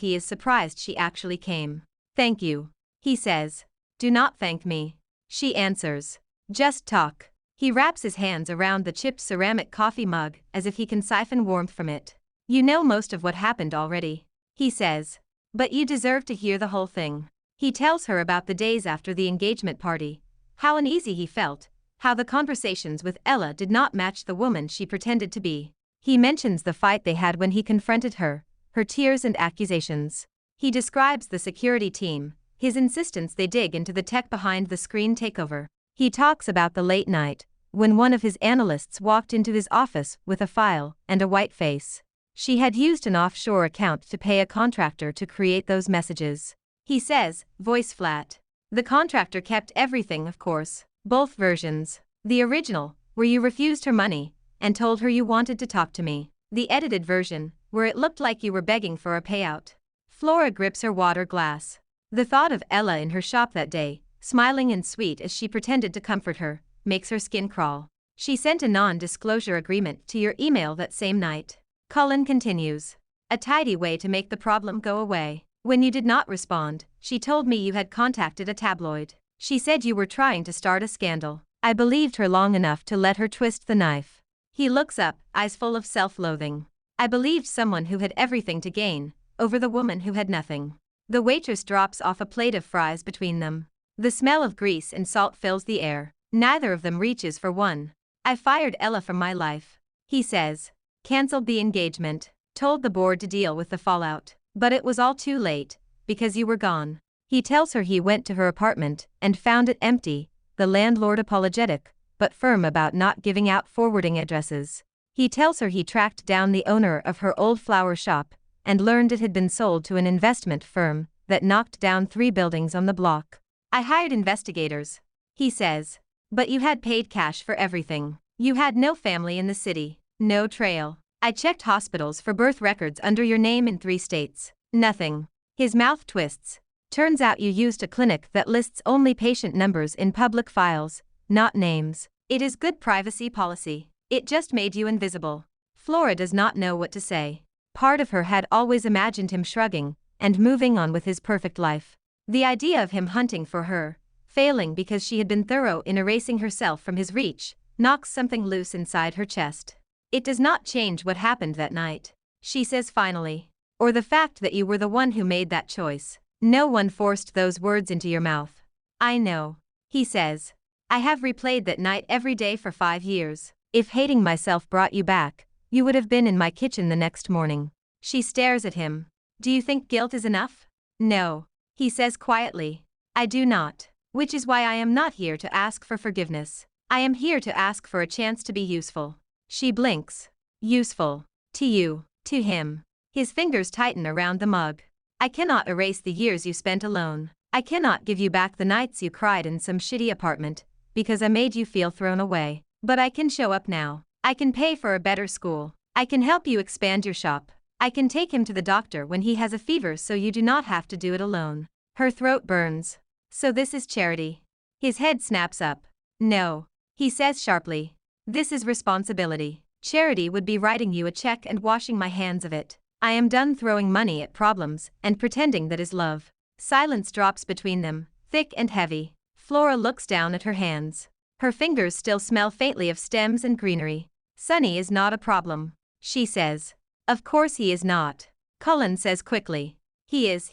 he is surprised she actually came. "Thank you," he says. "Do not thank me," she answers. "Just talk." He wraps his hands around the chipped ceramic coffee mug as if he can siphon warmth from it. "You know most of what happened already," he says. "But you deserve to hear the whole thing." He tells her about the days after the engagement party, how uneasy he felt, how the conversations with Ella did not match the woman she pretended to be. He mentions the fight they had when he confronted her, her tears and accusations. He describes the security team, his insistence they dig into the tech behind the screen takeover. He talks about the late night, when one of his analysts walked into his office with a file and a white face. She had used an offshore account to pay a contractor to create those messages. He says, voice flat. The contractor kept everything, of course, both versions. The original, where you refused her money and told her you wanted to talk to me. The edited version, where it looked like you were begging for a payout. Flora grips her water glass. The thought of Ella in her shop that day, smiling and sweet as she pretended to comfort her, makes her skin crawl. She sent a non-disclosure agreement to your email that same night. Cullen continues. A tidy way to make the problem go away. When you did not respond, she told me you had contacted a tabloid. She said you were trying to start a scandal. I believed her long enough to let her twist the knife. He looks up, eyes full of self-loathing. I believed someone who had everything to gain, over the woman who had nothing. The waitress drops off a plate of fries between them. The smell of grease and salt fills the air. Neither of them reaches for one. I fired Ella from my life. He says. Cancelled the engagement. Told the board to deal with the fallout. But it was all too late, because you were gone. He tells her he went to her apartment and found it empty, the landlord apologetic, but firm about not giving out forwarding addresses. He tells her he tracked down the owner of her old flower shop and learned it had been sold to an investment firm that knocked down 3 buildings on the block. I hired investigators, he says. But you had paid cash for everything. You had no family in the city, no trail. I checked hospitals for birth records under your name in 3 states. Nothing. His mouth twists. Turns out you used a clinic that lists only patient numbers in public files, not names. It is good privacy policy. It just made you invisible. Flora does not know what to say. Part of her had always imagined him shrugging and moving on with his perfect life. The idea of him hunting for her, failing because she had been thorough in erasing herself from his reach, knocks something loose inside her chest. It does not change what happened that night, she says finally. Or the fact that you were the one who made that choice. No one forced those words into your mouth. I know, he says. I have replayed that night every day for 5 years. If hating myself brought you back, you would have been in my kitchen the next morning. She stares at him. Do you think guilt is enough? No, he says quietly. I do not. Which is why I am not here to ask for forgiveness. I am here to ask for a chance to be useful. She blinks. Useful. To you. To him. His fingers tighten around the mug. I cannot erase the years you spent alone. I cannot give you back the nights you cried in some shitty apartment, because I made you feel thrown away. But I can show up now. I can pay for a better school. I can help you expand your shop. I can take him to the doctor when he has a fever so you do not have to do it alone. Her throat burns. So this is charity. His head snaps up. No, he says sharply. This is responsibility. Charity would be writing you a check and washing my hands of it. I am done throwing money at problems and pretending that is love. Silence drops between them, thick and heavy. Flora looks down at her hands. Her fingers still smell faintly of stems and greenery. Sonny is not a problem, she says. Of course he is not. Cullen says quickly. He is.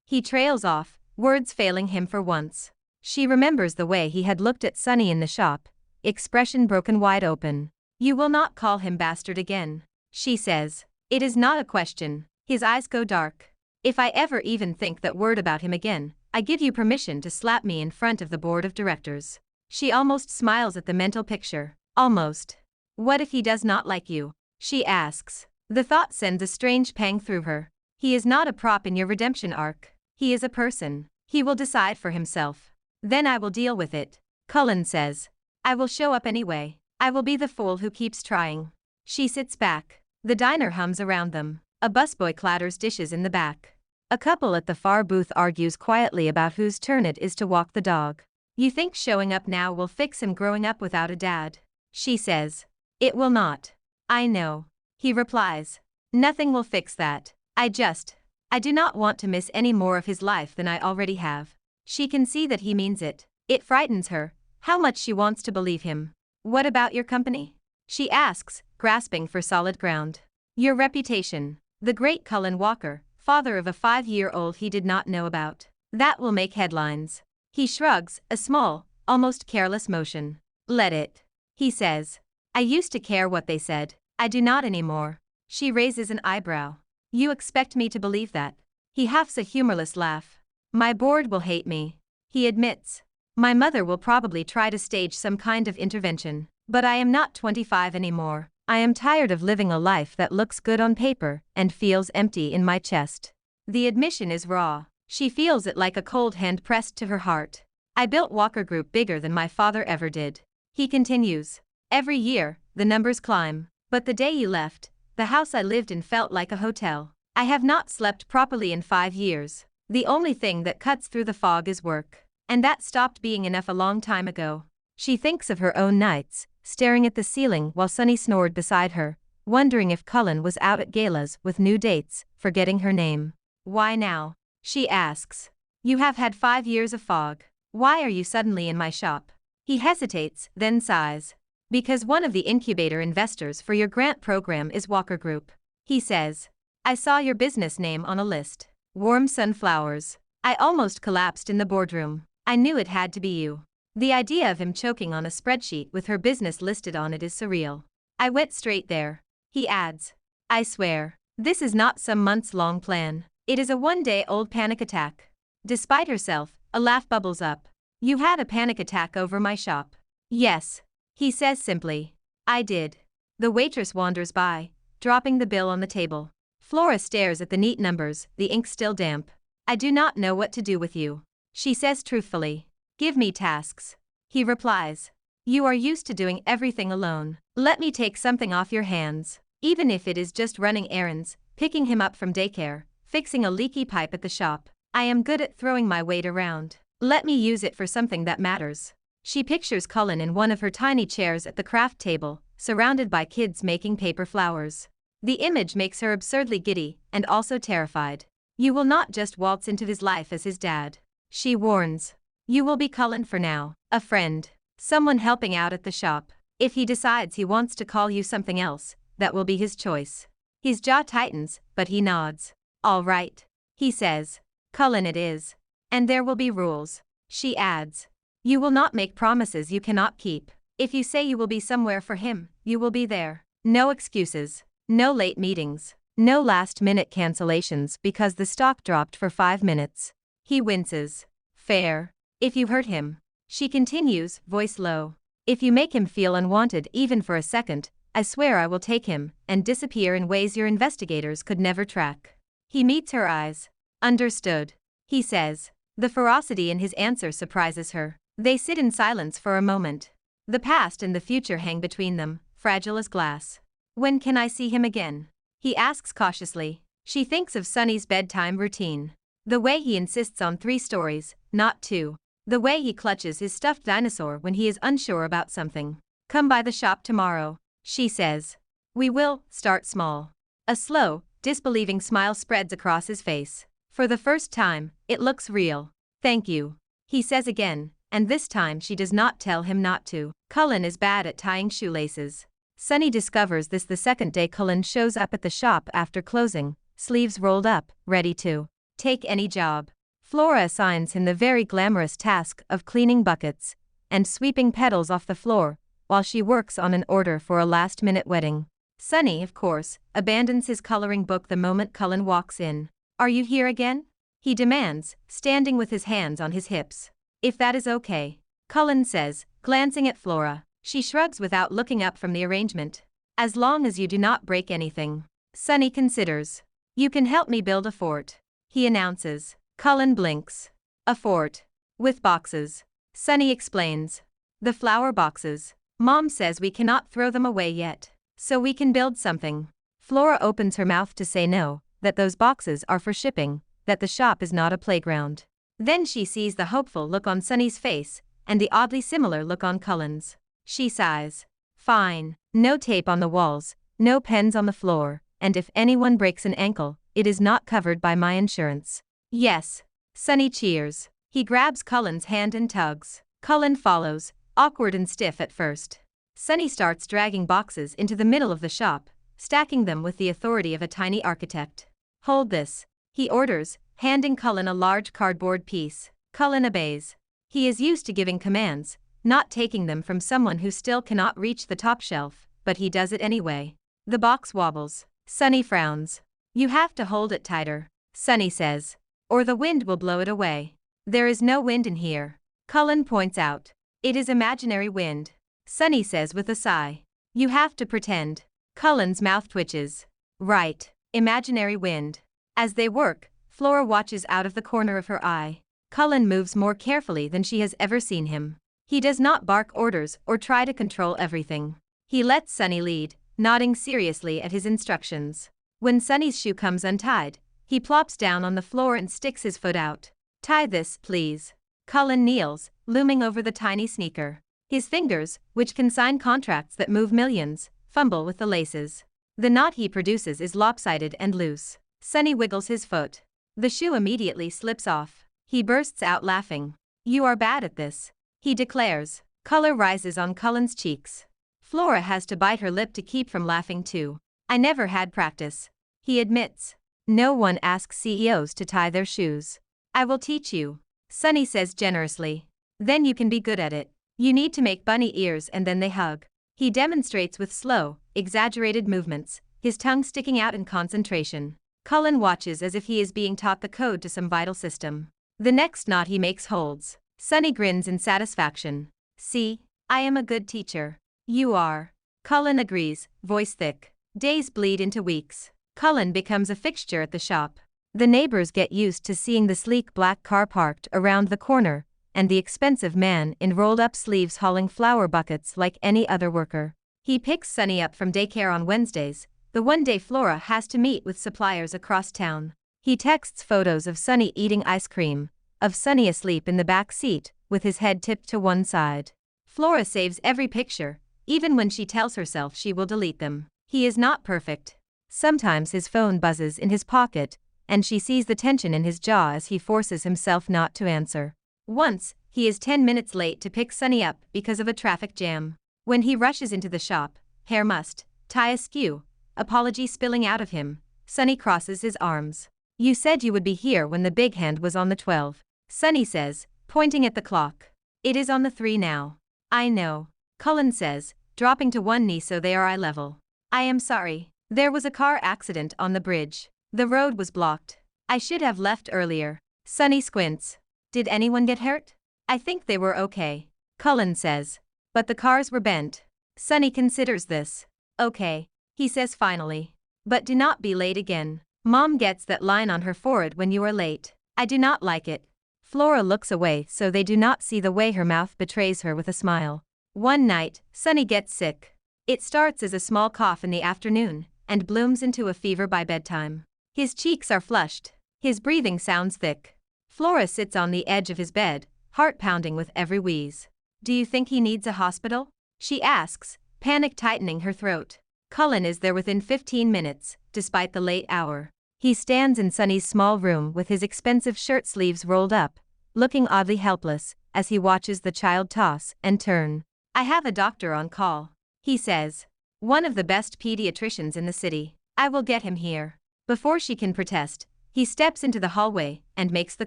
He trails off, words failing him for once. She remembers the way he had looked at Sonny in the shop, expression broken wide open. You will not call him bastard again, she says. It is not a question. His eyes go dark. If I ever even think that word about him again, I give you permission to slap me in front of the board of directors. She almost smiles at the mental picture. Almost. What if he does not like you? She asks. The thought sends a strange pang through her. He is not a prop in your redemption arc. He is a person. He will decide for himself. Then I will deal with it, Cullen says. I will show up anyway. I will be the fool who keeps trying. She sits back. The diner hums around them. A busboy clatters dishes in the back. A couple at the far booth argues quietly about whose turn it is to walk the dog. You think showing up now will fix him growing up without a dad? She says. It will not. I know. He replies. Nothing will fix that. I do not want to miss any more of his life than I already have. She can see that he means it. It frightens her, how much she wants to believe him. What about your company? She asks, grasping for solid ground. Your reputation. The great Cullen Walker, father of a 5-year-old he did not know about. That will make headlines. He shrugs, a small, almost careless motion. Let it. He says. I used to care what they said. I do not anymore. She raises an eyebrow. You expect me to believe that? He huffs a humorless laugh. My board will hate me. He admits. My mother will probably try to stage some kind of intervention. But I am not 25 anymore. I am tired of living a life that looks good on paper and feels empty in my chest. The admission is raw. She feels it like a cold hand pressed to her heart. I built Walker Group bigger than my father ever did. He continues. Every year, the numbers climb. But the day you left, the house I lived in felt like a hotel. I have not slept properly in 5 years. The only thing that cuts through the fog is work. And that stopped being enough a long time ago. She thinks of her own nights, staring at the ceiling while Sonny snored beside her, wondering if Cullen was out at galas with new dates, forgetting her name. Why now? She asks. You have had 5 years of fog. Why are you suddenly in my shop? He hesitates, then sighs. Because one of the incubator investors for your grant program is Walker Group. He says. I saw your business name on a list. Warm Sunflowers. I almost collapsed in the boardroom. I knew it had to be you. The idea of him choking on a spreadsheet with her business listed on it is surreal. I went straight there. He adds. I swear. This is not some months-long plan. It is a one-day-old panic attack. Despite herself, a laugh bubbles up. You had a panic attack over my shop. Yes. He says simply. I did. The waitress wanders by, dropping the bill on the table. Flora stares at the neat numbers, the ink still damp. I do not know what to do with you. She says truthfully. Give me tasks. He replies. You are used to doing everything alone. Let me take something off your hands. Even if it is just running errands, picking him up from daycare, fixing a leaky pipe at the shop. I am good at throwing my weight around. Let me use it for something that matters. She pictures Cullen in one of her tiny chairs at the craft table, surrounded by kids making paper flowers. The image makes her absurdly giddy, and also terrified. You will not just waltz into his life as his dad. She warns. You will be Cullen for now, a friend, someone helping out at the shop. If he decides he wants to call you something else, that will be his choice. His jaw tightens, but he nods. All right. He says. Cullen it is. And there will be rules. She adds. You will not make promises you cannot keep. If you say you will be somewhere for him, you will be there. No excuses. No late meetings. No last-minute cancellations because the stock dropped for 5 minutes. He winces. Fair. If you hurt him. She continues, voice low. If you make him feel unwanted even for a second, I swear I will take him and disappear in ways your investigators could never track. He meets her eyes. Understood. He says. The ferocity in his answer surprises her. They sit in silence for a moment. The past and the future hang between them, fragile as glass. When can I see him again? He asks cautiously. She thinks of Sonny's bedtime routine. The way he insists on 3 stories, not 2. The way he clutches his stuffed dinosaur when he is unsure about something. Come by the shop tomorrow, she says. We will start small. A slow, disbelieving smile spreads across his face. For the first time, it looks real. Thank you. He says again, and this time she does not tell him not to. Cullen is bad at tying shoelaces. Sonny discovers this the second day Cullen shows up at the shop after closing, sleeves rolled up, ready to take any job. Flora assigns him the very glamorous task of cleaning buckets and sweeping petals off the floor, while she works on an order for a last-minute wedding. Sunny, of course, abandons his coloring book the moment Cullen walks in. "Are you here again?" he demands, standing with his hands on his hips. "If that is okay," Cullen says, glancing at Flora. She shrugs without looking up from the arrangement. "As long as you do not break anything." Sunny considers. "You can help me build a fort," he announces. Cullen blinks. "A fort? With boxes?" Sunny explains. "The flower boxes. Mom says we cannot throw them away yet, so we can build something." Flora opens her mouth to say no, that those boxes are for shipping, that the shop is not a playground. Then she sees the hopeful look on Sunny's face, and the oddly similar look on Cullen's. She sighs. "Fine. No tape on the walls, no pens on the floor, and if anyone breaks an ankle, it is not covered by my insurance." "Yes." Sunny cheers. He grabs Cullen's hand and tugs. Cullen follows, awkward and stiff at first. Sunny starts dragging boxes into the middle of the shop, stacking them with the authority of a tiny architect. "Hold this," he orders, handing Cullen a large cardboard piece. Cullen obeys. He is used to giving commands, not taking them from someone who still cannot reach the top shelf, but he does it anyway. The box wobbles. Sunny frowns. "You have to hold it tighter," Sunny says, "or the wind will blow it away." "There is no wind in here," Cullen points out. "It is imaginary wind," Sunny says with a sigh. "You have to pretend." Cullen's mouth twitches. "Right, imaginary wind." As they work, Flora watches out of the corner of her eye. Cullen moves more carefully than she has ever seen him. He does not bark orders or try to control everything. He lets Sunny lead, nodding seriously at his instructions. When Sunny's shoe comes untied, he plops down on the floor and sticks his foot out. "Tie this, please." Cullen kneels, looming over the tiny sneaker. His fingers, which can sign contracts that move millions, fumble with the laces. The knot he produces is lopsided and loose. Sunny wiggles his foot. The shoe immediately slips off. He bursts out laughing. "You are bad at this," he declares. Color rises on Cullen's cheeks. Flora has to bite her lip to keep from laughing too. "I never had practice," he admits. "No one asks CEOs to tie their shoes." "I will teach you," Sunny says generously. "Then you can be good at it. You need to make bunny ears and then they hug." He demonstrates with slow, exaggerated movements, his tongue sticking out in concentration. Cullen watches as if he is being taught the code to some vital system. The next knot he makes holds. Sunny grins in satisfaction. "See, I am a good teacher." "You are." Cullen agrees, voice thick. Days bleed into weeks. Cullen becomes a fixture at the shop. The neighbors get used to seeing the sleek black car parked around the corner, and the expensive man in rolled-up sleeves hauling flower buckets like any other worker. He picks Sunny up from daycare on Wednesdays, the one day Flora has to meet with suppliers across town. He texts photos of Sunny eating ice cream, of Sunny asleep in the back seat, with his head tipped to one side. Flora saves every picture, even when she tells herself she will delete them. He is not perfect. Sometimes his phone buzzes in his pocket, and she sees the tension in his jaw as he forces himself not to answer. Once, he is 10 minutes late to pick Sunny up because of a traffic jam. When he rushes into the shop, hair mussed, tie askew, apology spilling out of him, Sunny crosses his arms. "You said you would be here when the big hand was on the 12, Sunny says, pointing at the clock. "It is on the 3 now." "I know," Cullen says, dropping to one knee so they are eye level. "I am sorry. There was a car accident on the bridge. The road was blocked. I should have left earlier." Sunny squints. "Did anyone get hurt?" "I think they were okay," Cullen says. "But the cars were bent." Sunny considers this. "Okay," he says finally. "But do not be late again. Mom gets that line on her forehead when you are late. I do not like it." Flora looks away so they do not see the way her mouth betrays her with a smile. One night, Sunny gets sick. It starts as a small cough in the afternoon, and blooms into a fever by bedtime. His cheeks are flushed. His breathing sounds thick. Flora sits on the edge of his bed, heart pounding with every wheeze. "Do you think he needs a hospital?" she asks, panic tightening her throat. Cullen is there within 15 minutes, despite the late hour. He stands in Sunny's small room with his expensive shirt sleeves rolled up, looking oddly helpless, as he watches the child toss and turn. "I have a doctor on call," he says. "One of the best pediatricians in the city. I will get him here." Before she can protest, he steps into the hallway and makes the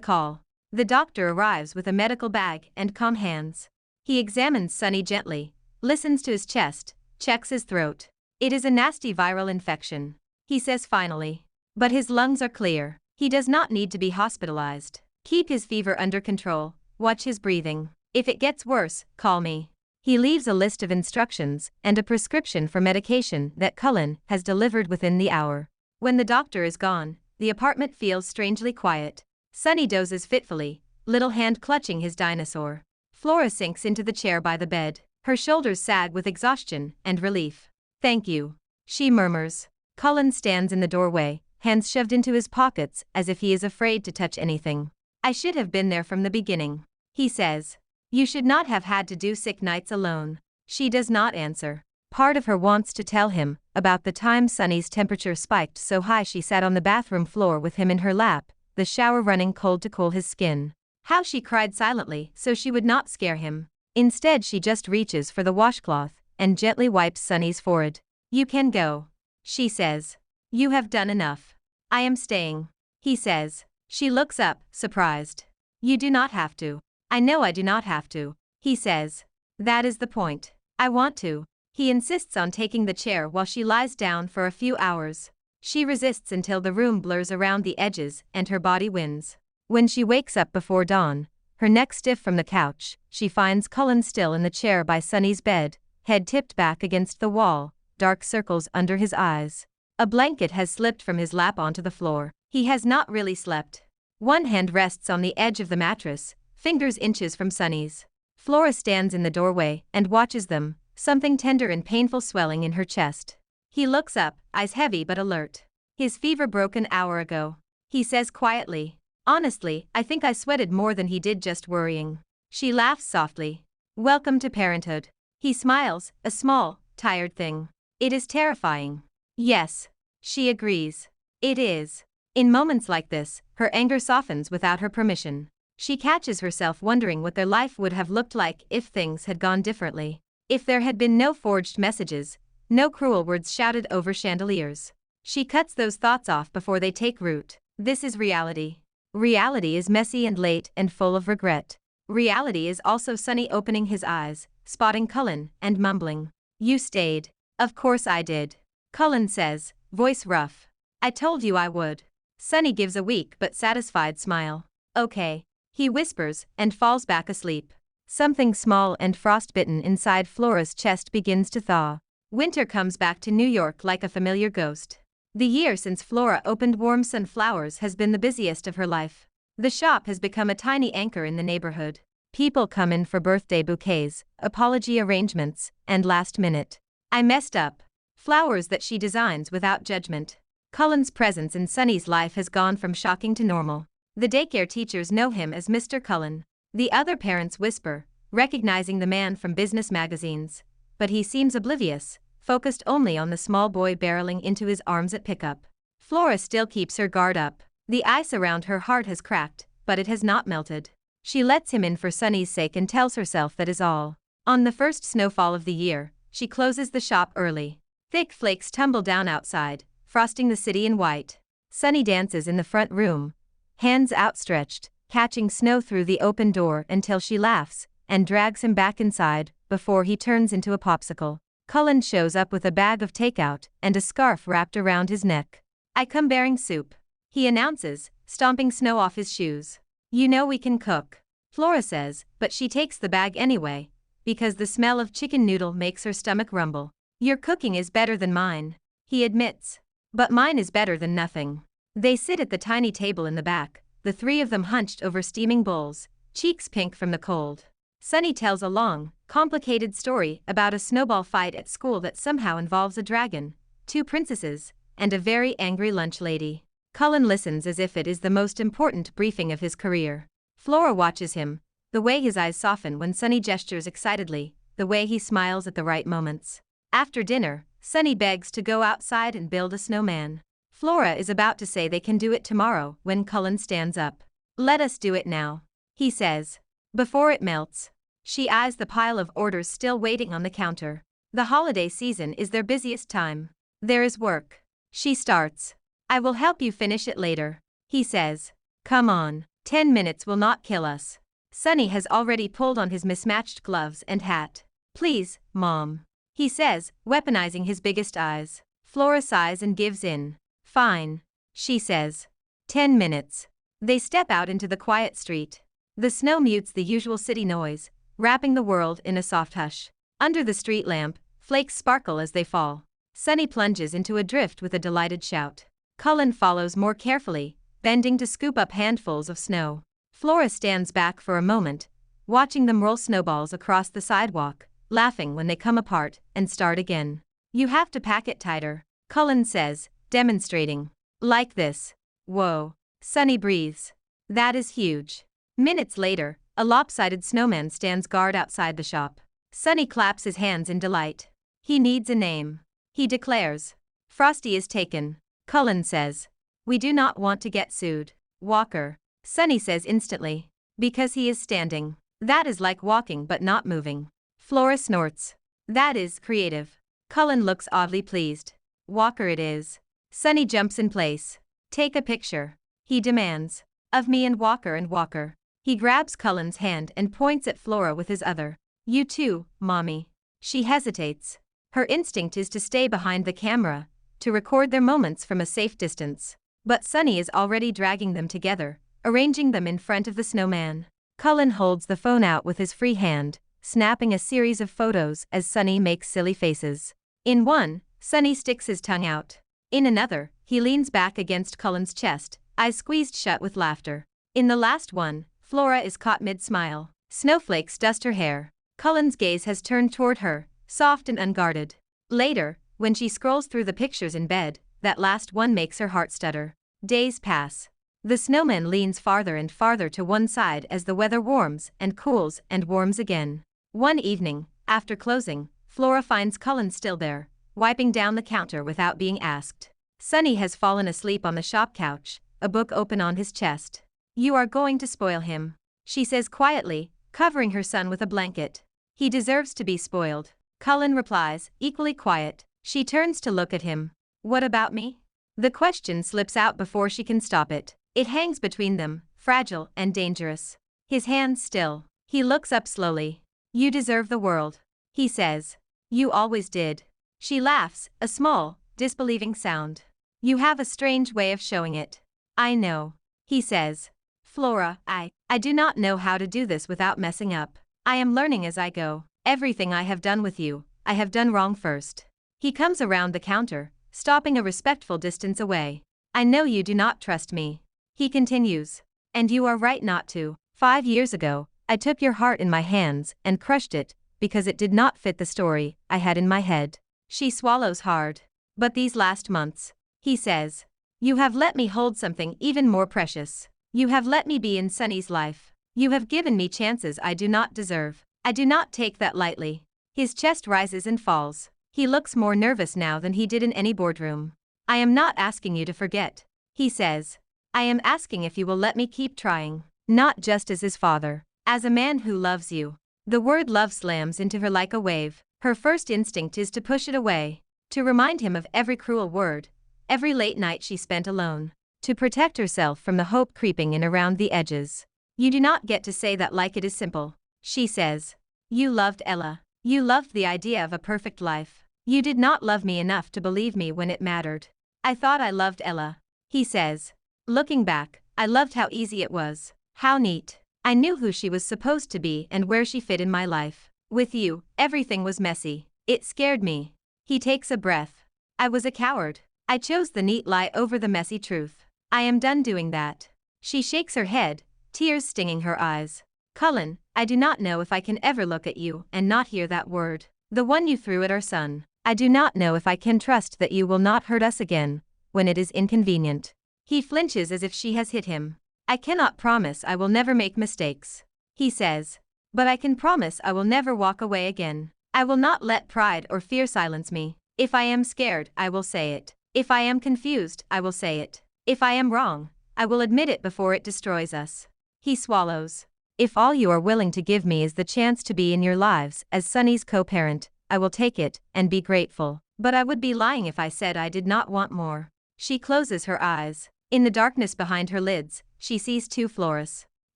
call. The doctor arrives with a medical bag and calm hands. He examines Sunny gently, listens to his chest, checks his throat. It is a nasty viral infection, he says finally. But his lungs are clear. He does not need to be hospitalized. Keep his fever under control, watch his breathing. If it gets worse, call me. He leaves a list of instructions and a prescription for medication that Cullen has delivered within the hour. When the doctor is gone, the apartment feels strangely quiet. Sonny dozes fitfully, little hand clutching his dinosaur. Flora sinks into the chair by the bed. Her shoulders sag with exhaustion and relief. Thank you, she murmurs. Cullen stands in the doorway, hands shoved into his pockets as if he is afraid to touch anything. I should have been there from the beginning, he says. You should not have had to do sick nights alone. She does not answer. Part of her wants to tell him about the time Sonny's temperature spiked so high she sat on the bathroom floor with him in her lap, the shower running cold to cool his skin. How she cried silently so she would not scare him. Instead she just reaches for the washcloth and gently wipes Sonny's forehead. You can go, she says. You have done enough. I am staying, he says. She looks up, surprised. You do not have to. I know I do not have to, he says. That is the point. I want to. He insists on taking the chair while she lies down for a few hours. She resists until the room blurs around the edges and her body wins. When she wakes up before dawn, her neck stiff from the couch, she finds Cullen still in the chair by Sonny's bed, head tipped back against the wall, dark circles under his eyes. A blanket has slipped from his lap onto the floor. He has not really slept. One hand rests on the edge of the mattress, fingers inches from Sonny's. Flora stands in the doorway and watches them, something tender and painful swelling in her chest. He looks up, eyes heavy but alert. His fever broke an hour ago, he says quietly. Honestly, I think I sweated more than he did just worrying. She laughs softly. Welcome to parenthood. He smiles, a small, tired thing. It is terrifying. Yes, she agrees. It is. In moments like this, her anger softens without her permission. She catches herself wondering what their life would have looked like if things had gone differently. If there had been no forged messages, no cruel words shouted over chandeliers. She cuts those thoughts off before they take root. This is reality. Reality is messy and late and full of regret. Reality is also Sonny opening his eyes, spotting Cullen, and mumbling. You stayed. Of course I did. Cullen says, voice rough. I told you I would. Sonny gives a weak but satisfied smile. Okay. He whispers and falls back asleep. Something small and frostbitten inside Flora's chest begins to thaw. Winter comes back to New York like a familiar ghost. The year since Flora opened Warm Sunflowers has been the busiest of her life. The shop has become a tiny anchor in the neighborhood. People come in for birthday bouquets, apology arrangements, and last minute. I messed up. Flowers that she designs without judgment. Cullen's presence in Sonny's life has gone from shocking to normal. The daycare teachers know him as Mr. Cullen. The other parents whisper, recognizing the man from business magazines. But he seems oblivious, focused only on the small boy barreling into his arms at pickup. Flora still keeps her guard up. The ice around her heart has cracked, but it has not melted. She lets him in for Sonny's sake and tells herself that is all. On the first snowfall of the year, she closes the shop early. Thick flakes tumble down outside, frosting the city in white. Sonny dances in the front room, hands outstretched, catching snow through the open door until she laughs and drags him back inside before he turns into a popsicle. Cullen shows up with a bag of takeout and a scarf wrapped around his neck. I come bearing soup, he announces, stomping snow off his shoes. You know we can cook, Flora says, but she takes the bag anyway, because the smell of chicken noodle makes her stomach rumble. Your cooking is better than mine, he admits. But mine is better than nothing. They sit at the tiny table in the back, the three of them hunched over steaming bowls, cheeks pink from the cold. Sonny tells a long, complicated story about a snowball fight at school that somehow involves a dragon, two princesses, and a very angry lunch lady. Cullen listens as if it is the most important briefing of his career. Flora watches him, the way his eyes soften when Sonny gestures excitedly, the way he smiles at the right moments. After dinner, Sonny begs to go outside and build a snowman. Flora is about to say they can do it tomorrow when Cullen stands up. Let us do it now, he says. Before it melts. She eyes the pile of orders still waiting on the counter. The holiday season is their busiest time. There is work. She starts. I will help you finish it later, he says. Come on, 10 minutes will not kill us. Sonny has already pulled on his mismatched gloves and hat. Please, Mom. He says, weaponizing his biggest eyes. Flora sighs and gives in. Fine. She says. 10 minutes. They step out into the quiet street. The snow mutes the usual city noise, wrapping the world in a soft hush. Under the street lamp, flakes sparkle as they fall. Sunny plunges into a drift with a delighted shout. Cullen follows more carefully, bending to scoop up handfuls of snow. Flora stands back for a moment, watching them roll snowballs across the sidewalk, laughing when they come apart and start again. You have to pack it tighter, Cullen says, demonstrating. Like this. Whoa. Sunny breathes. That is huge. Minutes later, a lopsided snowman stands guard outside the shop. Sunny claps his hands in delight. He needs a name. He declares. Frosty is taken, Cullen says. We do not want to get sued. Walker. Sunny says instantly. Because he is standing. That is like walking but not moving. Flora snorts. That is creative. Cullen looks oddly pleased. Walker it is. Sunny jumps in place. Take a picture. He demands. Of me and Walker. He grabs Cullen's hand and points at Flora with his other. You too, Mommy. She hesitates. Her instinct is to stay behind the camera, to record their moments from a safe distance. But Sunny is already dragging them together, arranging them in front of the snowman. Cullen holds the phone out with his free hand, snapping a series of photos as Sunny makes silly faces. In one, Sunny sticks his tongue out. In another, he leans back against Cullen's chest, eyes squeezed shut with laughter. In the last one, Flora is caught mid-smile. Snowflakes dust her hair. Cullen's gaze has turned toward her, soft and unguarded. Later, when she scrolls through the pictures in bed, that last one makes her heart stutter. Days pass. The snowman leans farther and farther to one side as the weather warms and cools and warms again. One evening, after closing, Flora finds Cullen still there, wiping down the counter without being asked. Sunny has fallen asleep on the shop couch, a book open on his chest. You are going to spoil him, she says quietly, covering her son with a blanket. He deserves to be spoiled. Cullen replies, equally quiet. She turns to look at him. What about me? The question slips out before she can stop it. It hangs between them, fragile and dangerous. His hands still. He looks up slowly. You deserve the world, he says. You always did. She laughs, a small, disbelieving sound. You have a strange way of showing it. I know, he says. Flora, I do not know how to do this without messing up. I am learning as I go. Everything I have done with you, I have done wrong first. He comes around the counter, stopping a respectful distance away. I know you do not trust me. He continues. And you are right not to. 5 years ago, I took your heart in my hands and crushed it, because it did not fit the story I had in my head. She swallows hard. But these last months, he says. You have let me hold something even more precious. You have let me be in Sunny's life. You have given me chances I do not deserve. I do not take that lightly. His chest rises and falls. He looks more nervous now than he did in any boardroom. I am not asking you to forget, he says. I am asking if you will let me keep trying. Not just as his father, as a man who loves you. The word love slams into her like a wave. Her first instinct is to push it away, to remind him of every cruel word, every late night she spent alone, to protect herself from the hope creeping in around the edges. You do not get to say that like it is simple, she says. You loved Ella. You loved the idea of a perfect life. You did not love me enough to believe me when it mattered. I thought I loved Ella, he says. Looking back, I loved how easy it was, how neat. I knew who she was supposed to be and where she fit in my life. With you, everything was messy. It scared me. He takes a breath. I was a coward. I chose the neat lie over the messy truth. I am done doing that. She shakes her head, tears stinging her eyes. Cullen, I do not know if I can ever look at you and not hear that word. The one you threw at our son. I do not know if I can trust that you will not hurt us again, when it is inconvenient. He flinches as if she has hit him. I cannot promise I will never make mistakes, he says. But I can promise I will never walk away again. I will not let pride or fear silence me. If I am scared, I will say it. If I am confused, I will say it. If I am wrong, I will admit it before it destroys us. He swallows. If all you are willing to give me is the chance to be in your lives as Sunny's co-parent, I will take it and be grateful. But I would be lying if I said I did not want more. She closes her eyes. In the darkness behind her lids, she sees two Floras.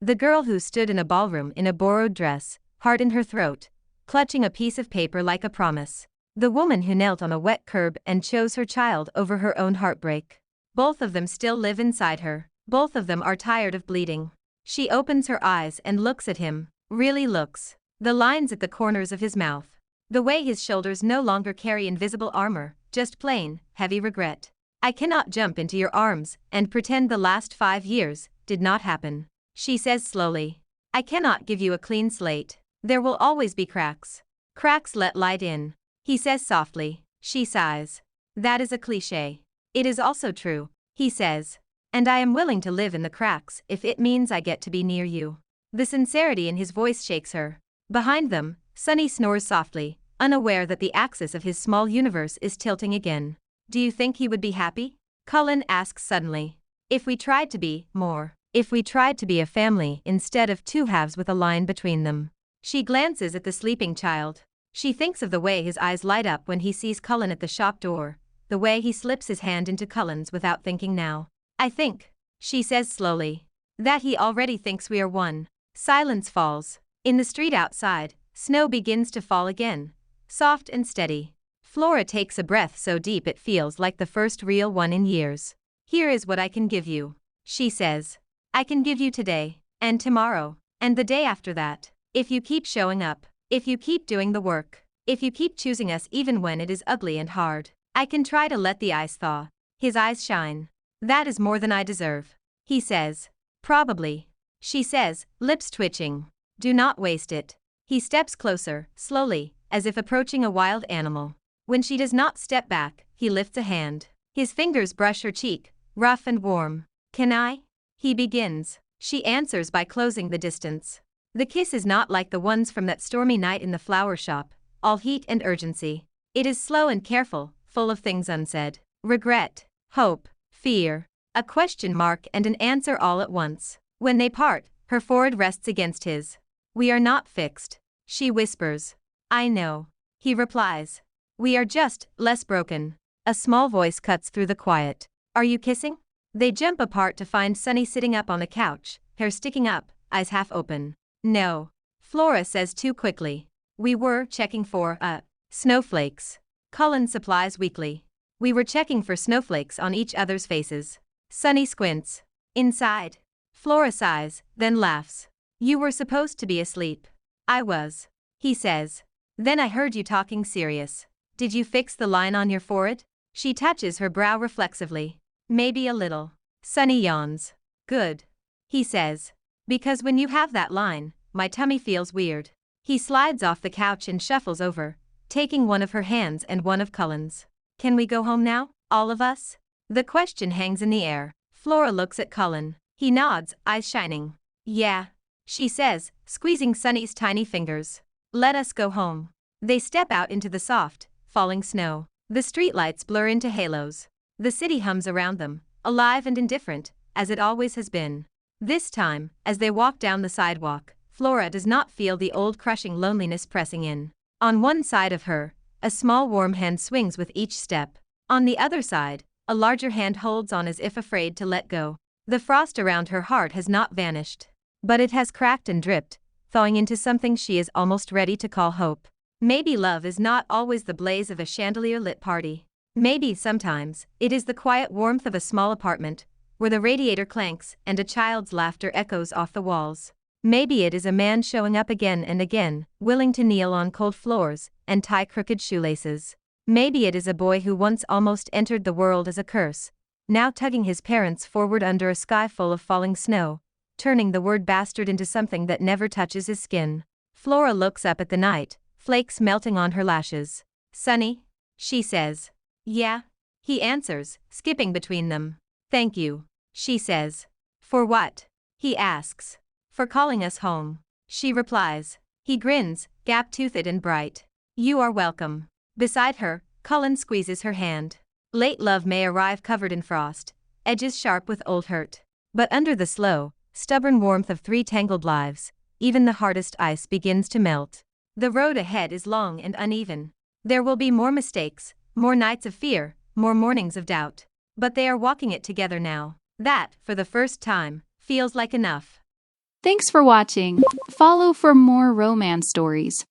The girl who stood in a ballroom in a borrowed dress, heart in her throat, clutching a piece of paper like a promise. The woman who knelt on a wet curb and chose her child over her own heartbreak. Both of them still live inside her. Both of them are tired of bleeding. She opens her eyes and looks at him, really looks. The lines at the corners of his mouth. The way his shoulders no longer carry invisible armor, just plain, heavy regret. I cannot jump into your arms and pretend the last 5 years did not happen, she says slowly. I cannot give you a clean slate. There will always be cracks. Cracks let light in, he says softly. She sighs. That is a cliché. It is also true, he says. And I am willing to live in the cracks if it means I get to be near you. The sincerity in his voice shakes her. Behind them, Sonny snores softly, unaware that the axis of his small universe is tilting again. Do you think he would be happy? Cullen asks suddenly. If we tried to be more. If we tried to be a family instead of two halves with a line between them. She glances at the sleeping child. She thinks of the way his eyes light up when he sees Cullen at the shop door, the way he slips his hand into Cullen's without thinking now. I think, she says slowly, that he already thinks we are one. Silence falls. In the street outside, snow begins to fall again, soft and steady. Flora takes a breath so deep it feels like the first real one in years. Here is what I can give you, she says. I can give you today, and tomorrow, and the day after that. If you keep showing up, if you keep doing the work, if you keep choosing us even when it is ugly and hard, I can try to let the ice thaw. His eyes shine. That is more than I deserve, he says. Probably, she says, lips twitching. Do not waste it. He steps closer, slowly, as if approaching a wild animal. When she does not step back, he lifts a hand. His fingers brush her cheek, rough and warm. Can I? He begins. She answers by closing the distance. The kiss is not like the ones from that stormy night in the flower shop, all heat and urgency. It is slow and careful, full of things unsaid. Regret, hope, fear, a question mark and an answer all at once. When they part, her forehead rests against his. We are not fixed, she whispers. I know, he replies. We are just less broken. A small voice cuts through the quiet. Are you kissing? They jump apart to find Sonny sitting up on the couch, hair sticking up, eyes half open. No, Flora says too quickly. We were checking for, snowflakes. Cullen supplies weakly. We were checking for snowflakes on each other's faces. Sonny squints. Inside. Flora sighs, then laughs. You were supposed to be asleep. I was, he says. Then I heard you talking serious. Did you fix the line on your forehead? She touches her brow reflexively. Maybe a little. Sonny yawns. Good, he says. Because when you have that line, my tummy feels weird. He slides off the couch and shuffles over, taking one of her hands and one of Cullen's. Can we go home now, all of us? The question hangs in the air. Flora looks at Cullen. He nods, eyes shining. Yeah, she says, squeezing Sonny's tiny fingers. Let us go home. They step out into the soft, falling snow. The streetlights blur into halos. The city hums around them, alive and indifferent, as it always has been. This time, as they walk down the sidewalk, Flora does not feel the old crushing loneliness pressing in. On one side of her, a small warm hand swings with each step. On the other side, a larger hand holds on as if afraid to let go. The frost around her heart has not vanished, but it has cracked and dripped, thawing into something she is almost ready to call hope. Maybe love is not always the blaze of a chandelier-lit party. Maybe sometimes it is the quiet warmth of a small apartment, where the radiator clanks and a child's laughter echoes off the walls. Maybe it is a man showing up again and again, willing to kneel on cold floors and tie crooked shoelaces. Maybe it is a boy who once almost entered the world as a curse, now tugging his parents forward under a sky full of falling snow, turning the word bastard into something that never touches his skin. Flora looks up at the night, flakes melting on her lashes. Sonny? She says. Yeah? He answers, skipping between them. Thank you, she says. For what? He asks. For calling us home, she replies. He grins, gap-toothed and bright. You are welcome. Beside her, Cullen squeezes her hand. Late love may arrive covered in frost, edges sharp with old hurt. But under the slow, stubborn warmth of 3 tangled lives, even the hardest ice begins to melt. The road ahead is long and uneven. There will be more mistakes, more nights of fear, more mornings of doubt. But they are walking it together now. That, for the first time, feels like enough. Thanks for watching. Follow for more romance stories.